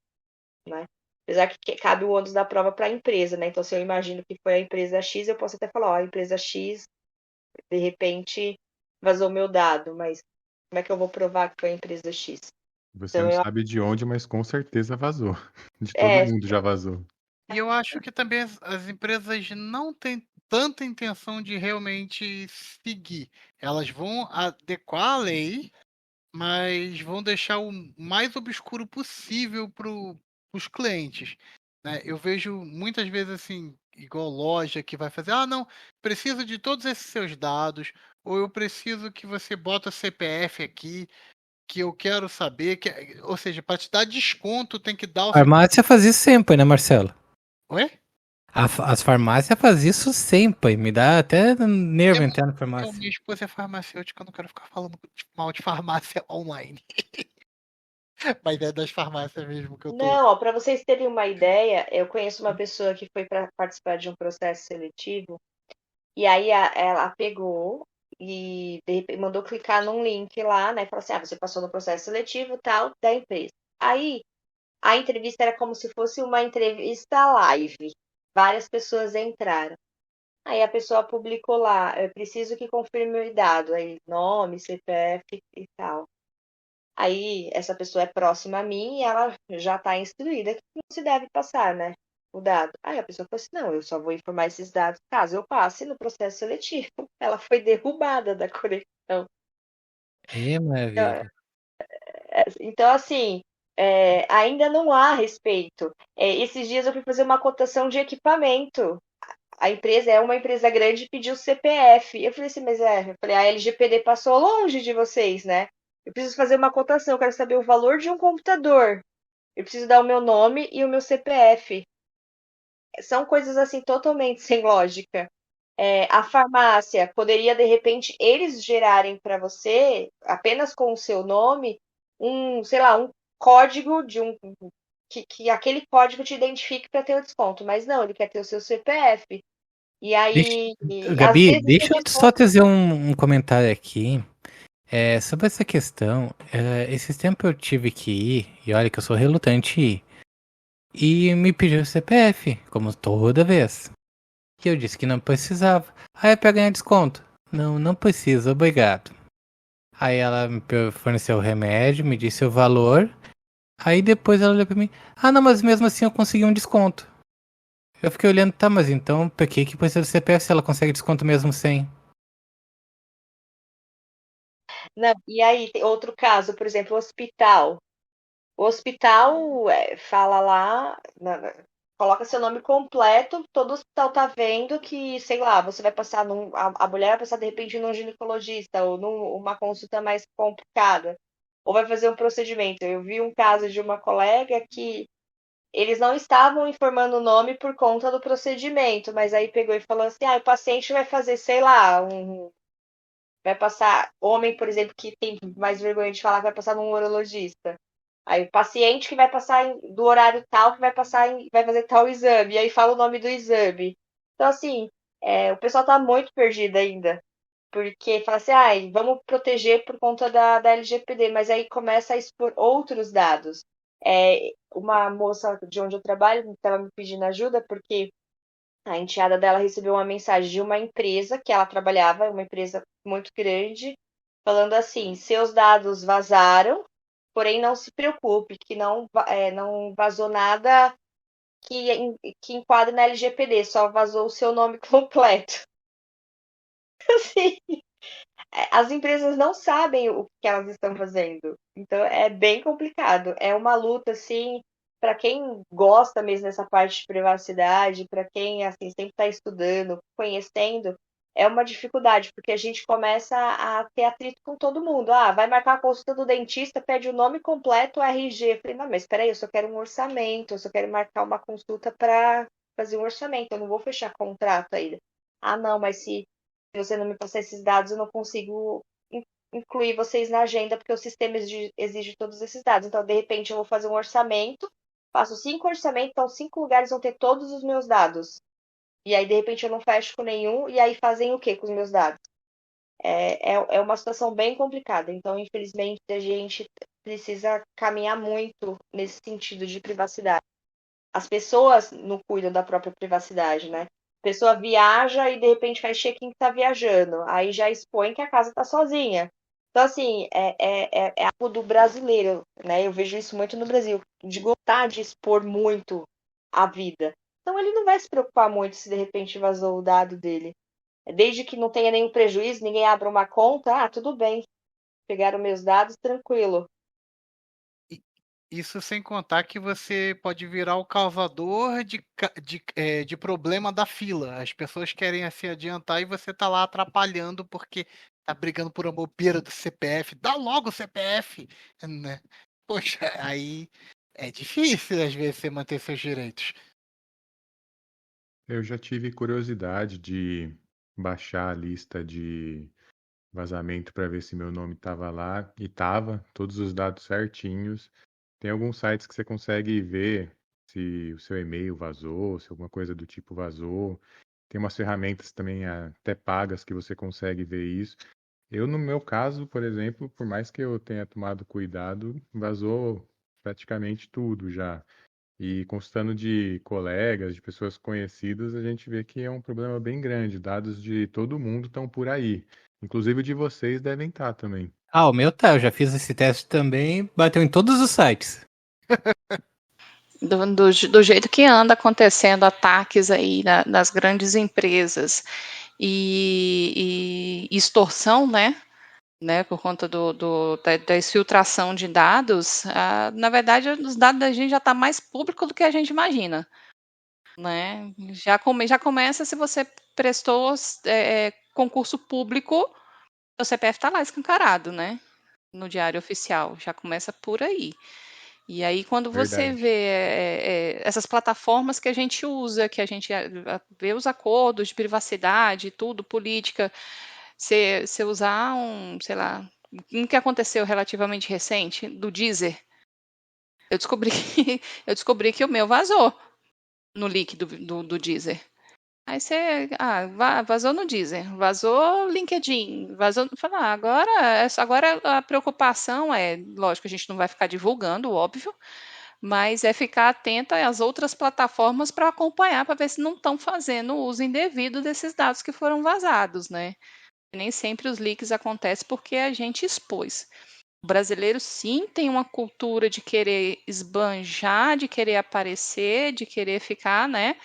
né? Apesar que cabe o ônus da prova para a empresa, né? Então, se eu imagino que foi a empresa X, eu posso até falar, ó, a empresa X, de repente, vazou meu dado, mas como é que eu vou provar que foi a empresa X? Você Então, não sabe de onde, mas com certeza vazou. De todo é, mundo já vazou. E eu acho que também as empresas não têm tanta intenção de realmente seguir. Elas vão adequar a lei, mas vão deixar o mais obscuro possível para os clientes, né? Eu vejo muitas vezes assim, igual loja que vai fazer, não, preciso de todos esses seus dados, ou eu preciso que você bota CPF aqui, que eu quero saber, ou seja, para te dar desconto tem que dar o Farmácia faz isso sempre, né, Marcelo? Oi? As farmácias fazem isso sempre. Me dá até nervo entrar na Então, farmácia. minha esposa é farmacêutica, eu não quero ficar falando mal de farmácia online. Mas é das farmácias mesmo que eu tô. não, para vocês terem uma ideia, eu conheço uma pessoa que foi para participar de um processo seletivo e aí ela pegou e de repente, mandou clicar num link lá, né? Falou assim: você passou no processo seletivo tal da empresa. Aí a entrevista era como se fosse uma entrevista live. Várias pessoas entraram. Aí a pessoa publicou lá: eu preciso que confirme o dado, aí nome, CPF e tal. Aí essa pessoa é próxima a mim e ela já está instruída que não se deve passar, né? O dado. Aí a pessoa falou assim: não, eu só vou informar esses dados caso eu passe no processo seletivo. Ela foi derrubada da conexão. Maravilha. Então, assim, ainda não há respeito. Esses dias eu fui fazer uma cotação de equipamento. A empresa é uma empresa grande e pediu CPF. Eu falei assim, mas eu falei, a LGPD passou longe de vocês, né? Eu preciso fazer uma cotação, eu quero saber o valor de um computador. Eu preciso dar o meu nome e o meu CPF. São coisas assim totalmente sem lógica. A farmácia poderia, de repente, eles gerarem para você, apenas com o seu nome, sei lá, um código de que aquele código te identifique para ter o desconto. Mas não, ele quer ter o seu CPF. E Deixa- aí, às Gabi, vezes tem deixa eu só pessoas. trazer um comentário aqui. Sobre essa questão. Esses tempos eu tive que ir, e olha que eu sou relutante em ir. E me pediu o CPF, como toda vez. E eu disse que não precisava. Aí é pra ganhar desconto. Não, não precisa, obrigado. Aí ela me forneceu o remédio, me disse o valor. Aí depois ela olhou pra mim. Ah, não, mas mesmo assim eu consegui um desconto. Eu fiquei olhando, tá, mas então por que precisa do CPF se ela consegue desconto mesmo sem? Não, e aí, tem outro caso, por exemplo, o hospital. O hospital fala lá, coloca seu nome completo, todo hospital tá vendo que, sei lá, você vai passar a mulher vai passar de repente num ginecologista ou numa consulta mais complicada, ou vai fazer um procedimento. Eu vi um caso de uma colega que eles não estavam informando o nome por conta do procedimento, mas aí pegou e falou assim: o paciente vai fazer, sei lá, vai passar, homem, por exemplo, que tem mais vergonha de falar que vai passar num urologista. Aí o paciente que vai passar do horário tal, que vai passar vai fazer tal exame, e aí fala o nome do exame. Então, assim, o pessoal tá muito perdido ainda. Porque fala assim, ai, vamos proteger por conta da LGPD, mas aí começa a expor outros dados. Uma moça de onde eu trabalho estava me pedindo ajuda porque a enteada dela recebeu uma mensagem de uma empresa que ela trabalhava, uma empresa muito grande, falando assim: seus dados vazaram, porém não se preocupe, que não vazou nada que enquadre na LGPD, só vazou o seu nome completo. Assim, as empresas não sabem o que elas estão fazendo. Então é bem complicado. É uma luta, assim, para quem gosta mesmo dessa parte de privacidade, para quem assim sempre está estudando, conhecendo, é uma dificuldade, porque a gente começa a ter atrito com todo mundo. Ah, vai marcar a consulta do dentista, pede o nome completo, o RG. Eu falei, não, mas espera aí, eu só quero um orçamento, eu só quero marcar uma consulta para fazer um orçamento, eu não vou fechar contrato ainda. Ah, não, mas se você não me passar esses dados, eu não consigo incluir vocês na agenda, porque o sistema exige todos esses dados. Então, de repente, eu vou fazer um orçamento, faço 5 orçamentos, então 5 lugares vão ter todos os meus dados. E aí, de repente, eu não fecho com nenhum, e aí fazem o que com os meus dados? É uma situação bem complicada. Então, infelizmente, a gente precisa caminhar muito nesse sentido de privacidade. As pessoas não cuidam da própria privacidade, né? A pessoa viaja e de repente faz check-in que tá viajando. Aí já expõe que a casa tá sozinha. Então, assim, é algo do brasileiro, né? Eu vejo isso muito no Brasil, de gostar de expor muito a vida. Então, ele não vai se preocupar muito se de repente vazou o dado dele. Desde que não tenha nenhum prejuízo, ninguém abra uma conta, tudo bem. Pegaram meus dados, tranquilo. Isso sem contar que você pode virar o causador de problema da fila. As pessoas querem se adiantar e você tá lá atrapalhando porque tá brigando por uma bobeira do CPF. Dá logo o CPF, né? Poxa, aí é difícil às vezes você manter seus direitos. Eu já tive curiosidade de baixar a lista de vazamento para ver se meu nome estava lá e tava, todos os dados certinhos. Tem alguns sites que você consegue ver se o seu e-mail vazou, se alguma coisa do tipo vazou. Tem umas ferramentas também até pagas que você consegue ver isso. Eu, no meu caso, por exemplo, por mais que eu tenha tomado cuidado, vazou praticamente tudo já. E constando de colegas, de pessoas conhecidas, a gente vê que é um problema bem grande. Dados de todo mundo estão por aí. Inclusive o de vocês devem estar também. Ah, o meu tá, eu já fiz esse teste também, bateu em todos os sites. Do jeito que anda acontecendo ataques aí nas grandes empresas e extorsão, né? Por conta da exfiltração de dados, na verdade, os dados da gente já está mais público do que a gente imagina, né? Já começa se você prestou concurso público, o CPF está lá escancarado, né? No Diário Oficial, já começa por aí. E aí, quando você Verdade. vê essas plataformas que a gente usa, que a gente vê os acordos de privacidade, tudo, política, você usar sei lá, um que aconteceu relativamente recente, do Deezer, eu descobri, eu descobri que o meu vazou no leak do Deezer. Aí você, vazou no Deezer, vazou LinkedIn, vazou. Falar, agora a preocupação lógico, a gente não vai ficar divulgando, óbvio, mas é ficar atenta às outras plataformas para acompanhar, para ver se não estão fazendo uso indevido desses dados que foram vazados, né? Nem sempre os leaks acontecem porque a gente expôs. O brasileiro, sim, tem uma cultura de querer esbanjar, de querer aparecer, de querer ficar, né?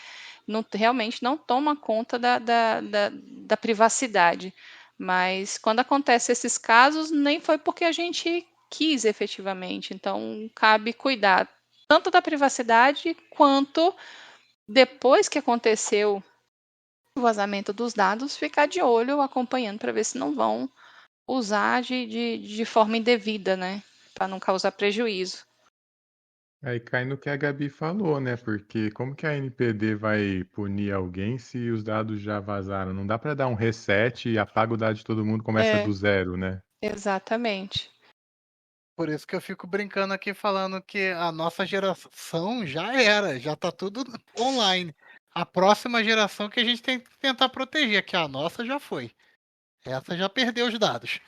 Realmente não toma conta da privacidade. Mas quando acontece esses casos, nem foi porque a gente quis efetivamente. Então, cabe cuidar tanto da privacidade quanto depois que aconteceu o vazamento dos dados, ficar de olho, acompanhando para ver se não vão usar de forma indevida, né? Para não causar prejuízo. Aí cai no que a Gabi falou, né? Porque como que a NPD vai punir alguém se os dados já vazaram? Não dá para dar um reset e apaga o dado de todo mundo, começa É, do zero, né? exatamente. Por isso que eu fico brincando aqui falando que a nossa geração já era, já tá tudo online. A próxima geração que a gente tem que tentar proteger, que a nossa já foi. Essa já perdeu os dados.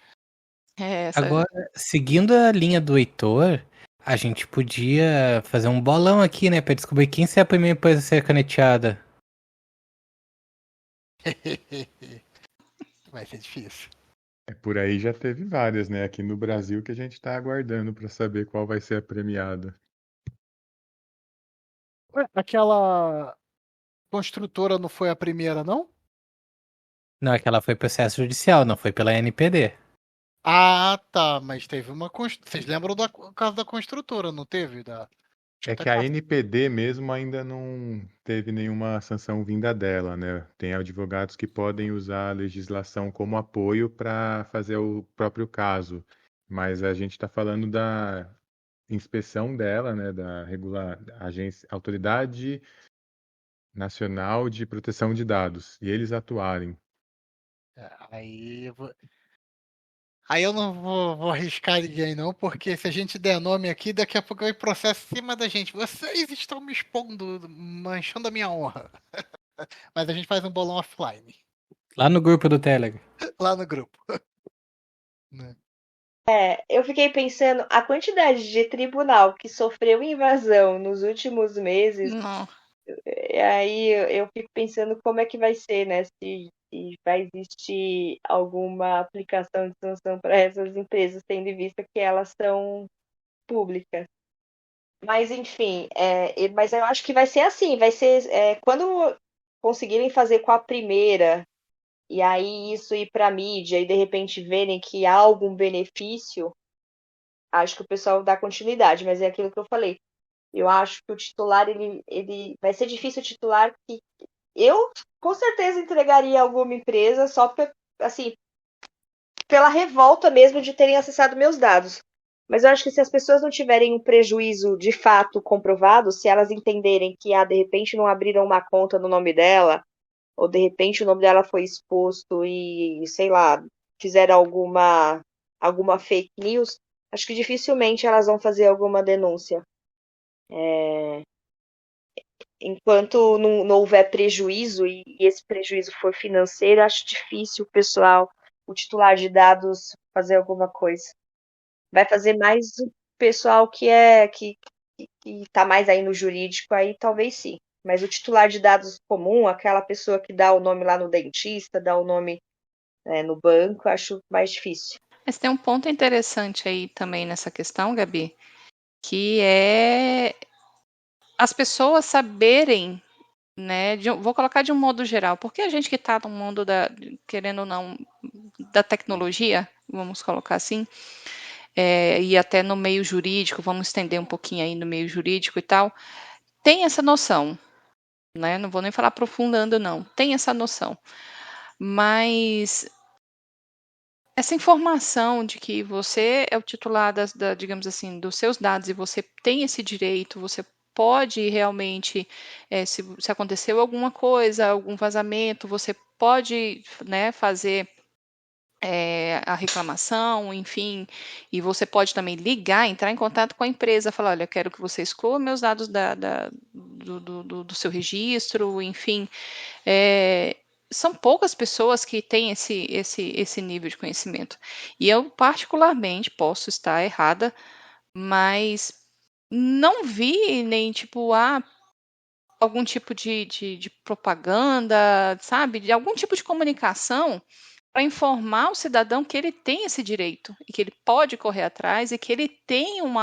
Agora, seguindo a linha do Heitor, a gente podia fazer um bolão aqui, né? Pra descobrir quem será a primeira empresa a ser caneteada. Vai ser difícil. Por aí já teve várias, né? Aqui no Brasil que a gente está aguardando para saber qual vai ser a premiada. Ué, aquela construtora não foi a primeira, não? Não, aquela foi processo judicial, não foi pela NPD. Ah, tá, mas teve uma. Vocês lembram do caso da construtora, não teve? É que a NPD mesmo ainda não teve nenhuma sanção vinda dela, né? Tem advogados que podem usar a legislação como apoio para fazer o próprio caso, mas a gente está falando da inspeção dela, né? Da Autoridade Nacional de Proteção de Dados, e eles atuarem. Aí Aí eu não vou arriscar ninguém, não, porque se a gente der nome aqui, daqui a pouco vai processo em cima da gente. Vocês estão me expondo, manchando a minha honra. Mas a gente faz um bolão offline, Lá no grupo do Telegram. lá no grupo. Né? Eu fiquei pensando, a quantidade de tribunal que sofreu invasão nos últimos meses, Não. aí eu fico pensando como é que vai ser, né? Se vai existir alguma aplicação de sanção para essas empresas, tendo em vista que elas são públicas. Mas, enfim, mas eu acho que vai ser assim, vai ser quando conseguirem fazer com a primeira, e aí isso ir para a mídia e de repente verem que há algum benefício, acho que o pessoal dá continuidade, mas é aquilo que eu falei. Eu acho que o titular, ele vai ser difícil o titular que eu com certeza entregaria alguma empresa só assim, pela revolta mesmo de terem acessado meus dados. Mas eu acho que se as pessoas não tiverem um prejuízo de fato comprovado, se elas entenderem que de repente não abriram uma conta no nome dela, ou de repente o nome dela foi exposto e, sei lá, fizeram alguma fake news, acho que dificilmente elas vão fazer alguma denúncia. Enquanto não houver prejuízo e esse prejuízo for financeiro, acho difícil o titular de dados, fazer alguma coisa. Vai fazer mais o pessoal que está mais aí no jurídico, aí talvez sim. Mas o titular de dados comum, aquela pessoa que dá o nome lá no dentista, dá o nome no banco, acho mais difícil. Mas tem um ponto interessante aí também nessa questão, Gabi, que é as pessoas saberem, né? Vou colocar de um modo geral, porque a gente que está no mundo querendo ou não, da tecnologia, vamos colocar assim, e até no meio jurídico, vamos estender um pouquinho aí no meio jurídico e tal, tem essa noção, né? Não vou nem falar aprofundando, não, tem essa noção. Mas essa informação de que você é o titular digamos assim, dos seus dados e você tem esse direito, você pode realmente, se aconteceu alguma coisa, algum vazamento, você pode, né, fazer a reclamação, enfim, e você pode também ligar, entrar em contato com a empresa, falar, olha, eu quero que você exclua meus dados do seu registro, enfim, são poucas pessoas que têm esse nível de conhecimento. E eu, particularmente, posso estar errada, mas não vi nem, tipo, algum tipo de propaganda, sabe? De algum tipo de comunicação para informar o cidadão que ele tem esse direito e que ele pode correr atrás e que ele tem um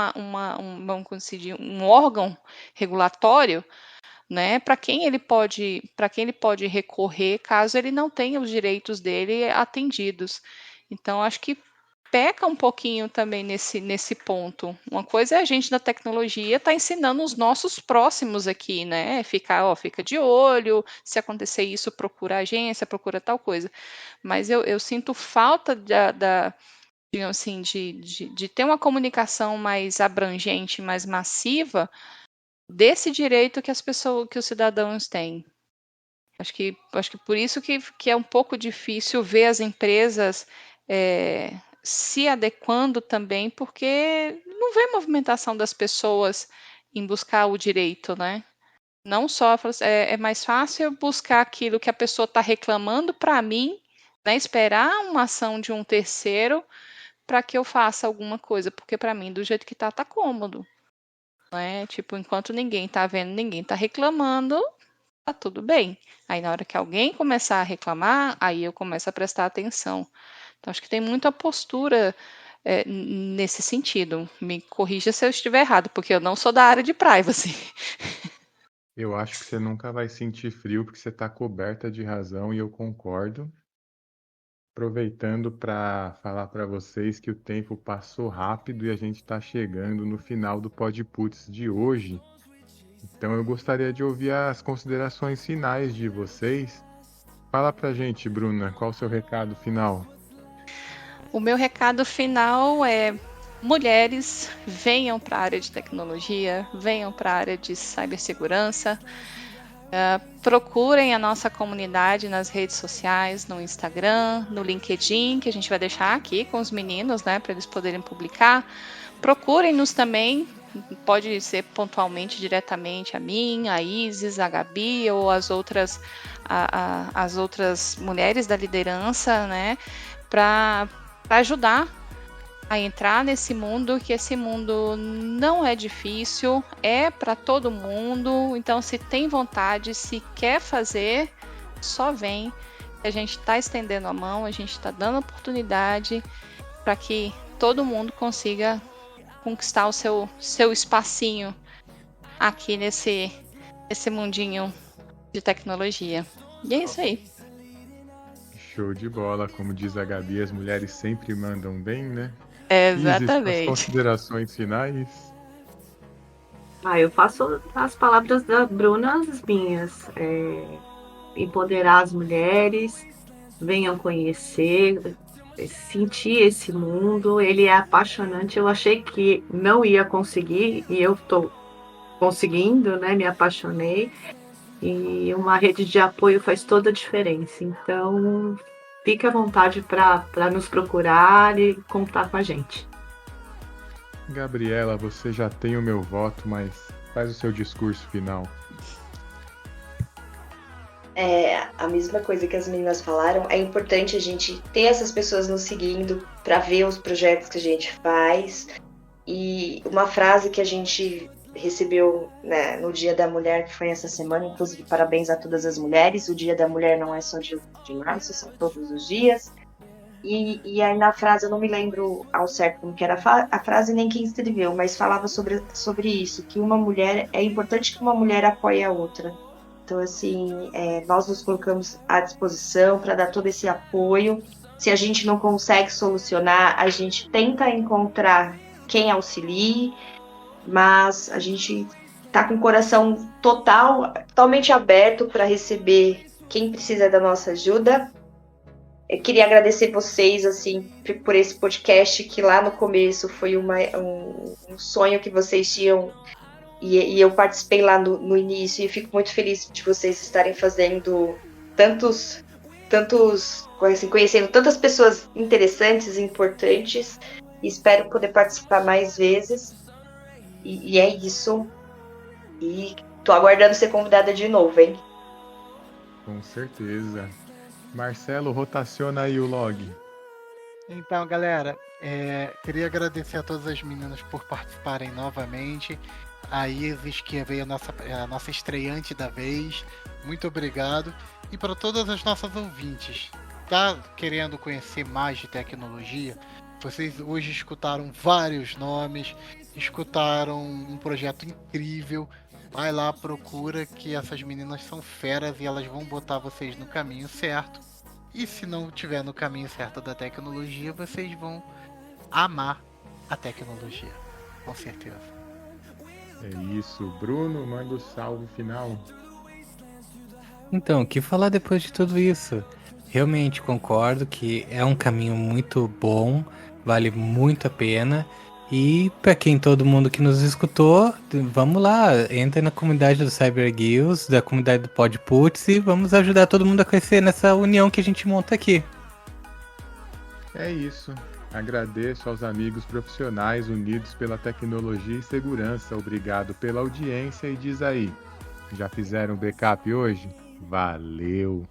órgão regulatório, né, para quem ele pode recorrer caso ele não tenha os direitos dele atendidos. Então, acho que peca um pouquinho também nesse ponto. Uma coisa é a gente da tecnologia estar ensinando os nossos próximos aqui, né? Fica de olho, se acontecer isso, procura a agência, procura tal coisa. Mas eu sinto falta digamos assim, de ter uma comunicação mais abrangente, mais massiva, desse direito que os cidadãos têm. Acho que por isso que é um pouco difícil ver as empresas se adequando também, porque não vê movimentação das pessoas em buscar o direito, né? Não só é mais fácil buscar aquilo que a pessoa está reclamando para mim, né, esperar uma ação de um terceiro para que eu faça alguma coisa, porque para mim, do jeito que tá cômodo. Né? Tipo, enquanto ninguém tá vendo, ninguém tá reclamando, tá tudo bem. Aí na hora que alguém começar a reclamar, aí eu começo a prestar atenção. Então acho que tem muita postura nesse sentido. Me corrija se eu estiver errado, porque eu não sou da área de privacy. Eu acho que você nunca vai sentir frio porque você está coberta de razão e eu concordo. Aproveitando para falar para vocês que o tempo passou rápido e a gente está chegando no final do Podputs de hoje. Então eu gostaria de ouvir as considerações finais de vocês. Fala pra gente, Bruna, qual o seu recado final? O meu recado final é: mulheres, venham para a área de tecnologia, venham para a área de cibersegurança. Procurem a nossa comunidade nas redes sociais, no Instagram, no LinkedIn, que a gente vai deixar aqui com os meninos, né, para eles poderem publicar. Procurem-nos também, pode ser pontualmente, diretamente a mim, a Isis, a Gabi ou as outras mulheres da liderança, né, para ajudar a entrar nesse mundo, que esse mundo não é difícil, é para todo mundo. Então, se tem vontade, se quer fazer, só vem. A gente está estendendo a mão, a gente está dando oportunidade para que todo mundo consiga conquistar o seu espacinho aqui nesse mundinho de tecnologia. E é isso aí. Show de bola, como diz a Gabi, as mulheres sempre mandam bem, né? Exatamente. Isis, as considerações finais. Eu faço as palavras da Bruna as minhas. Empoderar as mulheres, venham conhecer, sentir esse mundo. Ele é apaixonante. Eu achei que não ia conseguir e eu estou conseguindo, né? Me apaixonei. E uma rede de apoio faz toda a diferença. Então, fique à vontade para nos procurar e contar com a gente. Gabriela, você já tem o meu voto, mas faz o seu discurso final. A mesma coisa que as meninas falaram, é importante a gente ter essas pessoas nos seguindo para ver os projetos que a gente faz. E uma frase que a gente recebeu, né, no Dia da Mulher, que foi essa semana, inclusive parabéns a todas as mulheres. O Dia da Mulher não é só dia de março, são todos os dias. E aí na frase, eu não me lembro ao certo como que era a frase nem quem escreveu, mas falava sobre isso, que uma mulher, é importante que uma mulher apoie a outra. Então, assim, nós nos colocamos à disposição para dar todo esse apoio. Se a gente não consegue solucionar, a gente tenta encontrar quem auxilie, mas a gente está com o coração totalmente aberto para receber quem precisa da nossa ajuda. Eu queria agradecer vocês, assim, por esse podcast, que lá no começo foi um sonho que vocês tinham, e eu participei lá no início, e fico muito feliz de vocês estarem fazendo tantos, assim, conhecendo tantas pessoas interessantes e importantes, e espero poder participar mais vezes, e é isso, e tô aguardando ser convidada de novo, hein? Com certeza. Marcelo, rotaciona aí o log. Então, galera, queria agradecer a todas as meninas por participarem novamente. A Isis, que veio a nossa estreante da vez. Muito obrigado. E para todas as nossas ouvintes, tá querendo conhecer mais de tecnologia? Vocês hoje escutaram vários nomes, escutaram um projeto incrível. Vai lá, procura, que essas meninas são feras e elas vão botar vocês no caminho certo. E se não tiver no caminho certo da tecnologia, vocês vão amar a tecnologia, com certeza. É isso. Bruno, manda o salve final. Então, o que falar depois de tudo isso? Realmente concordo que é um caminho muito bom, vale muito a pena. E para todo mundo que nos escutou, vamos lá, entra na comunidade do CyberGills, da comunidade do Podputs, e vamos ajudar todo mundo a crescer nessa união que a gente monta aqui. É isso. Agradeço aos amigos profissionais unidos pela tecnologia e segurança. Obrigado pela audiência e diz aí, já fizeram backup hoje? Valeu!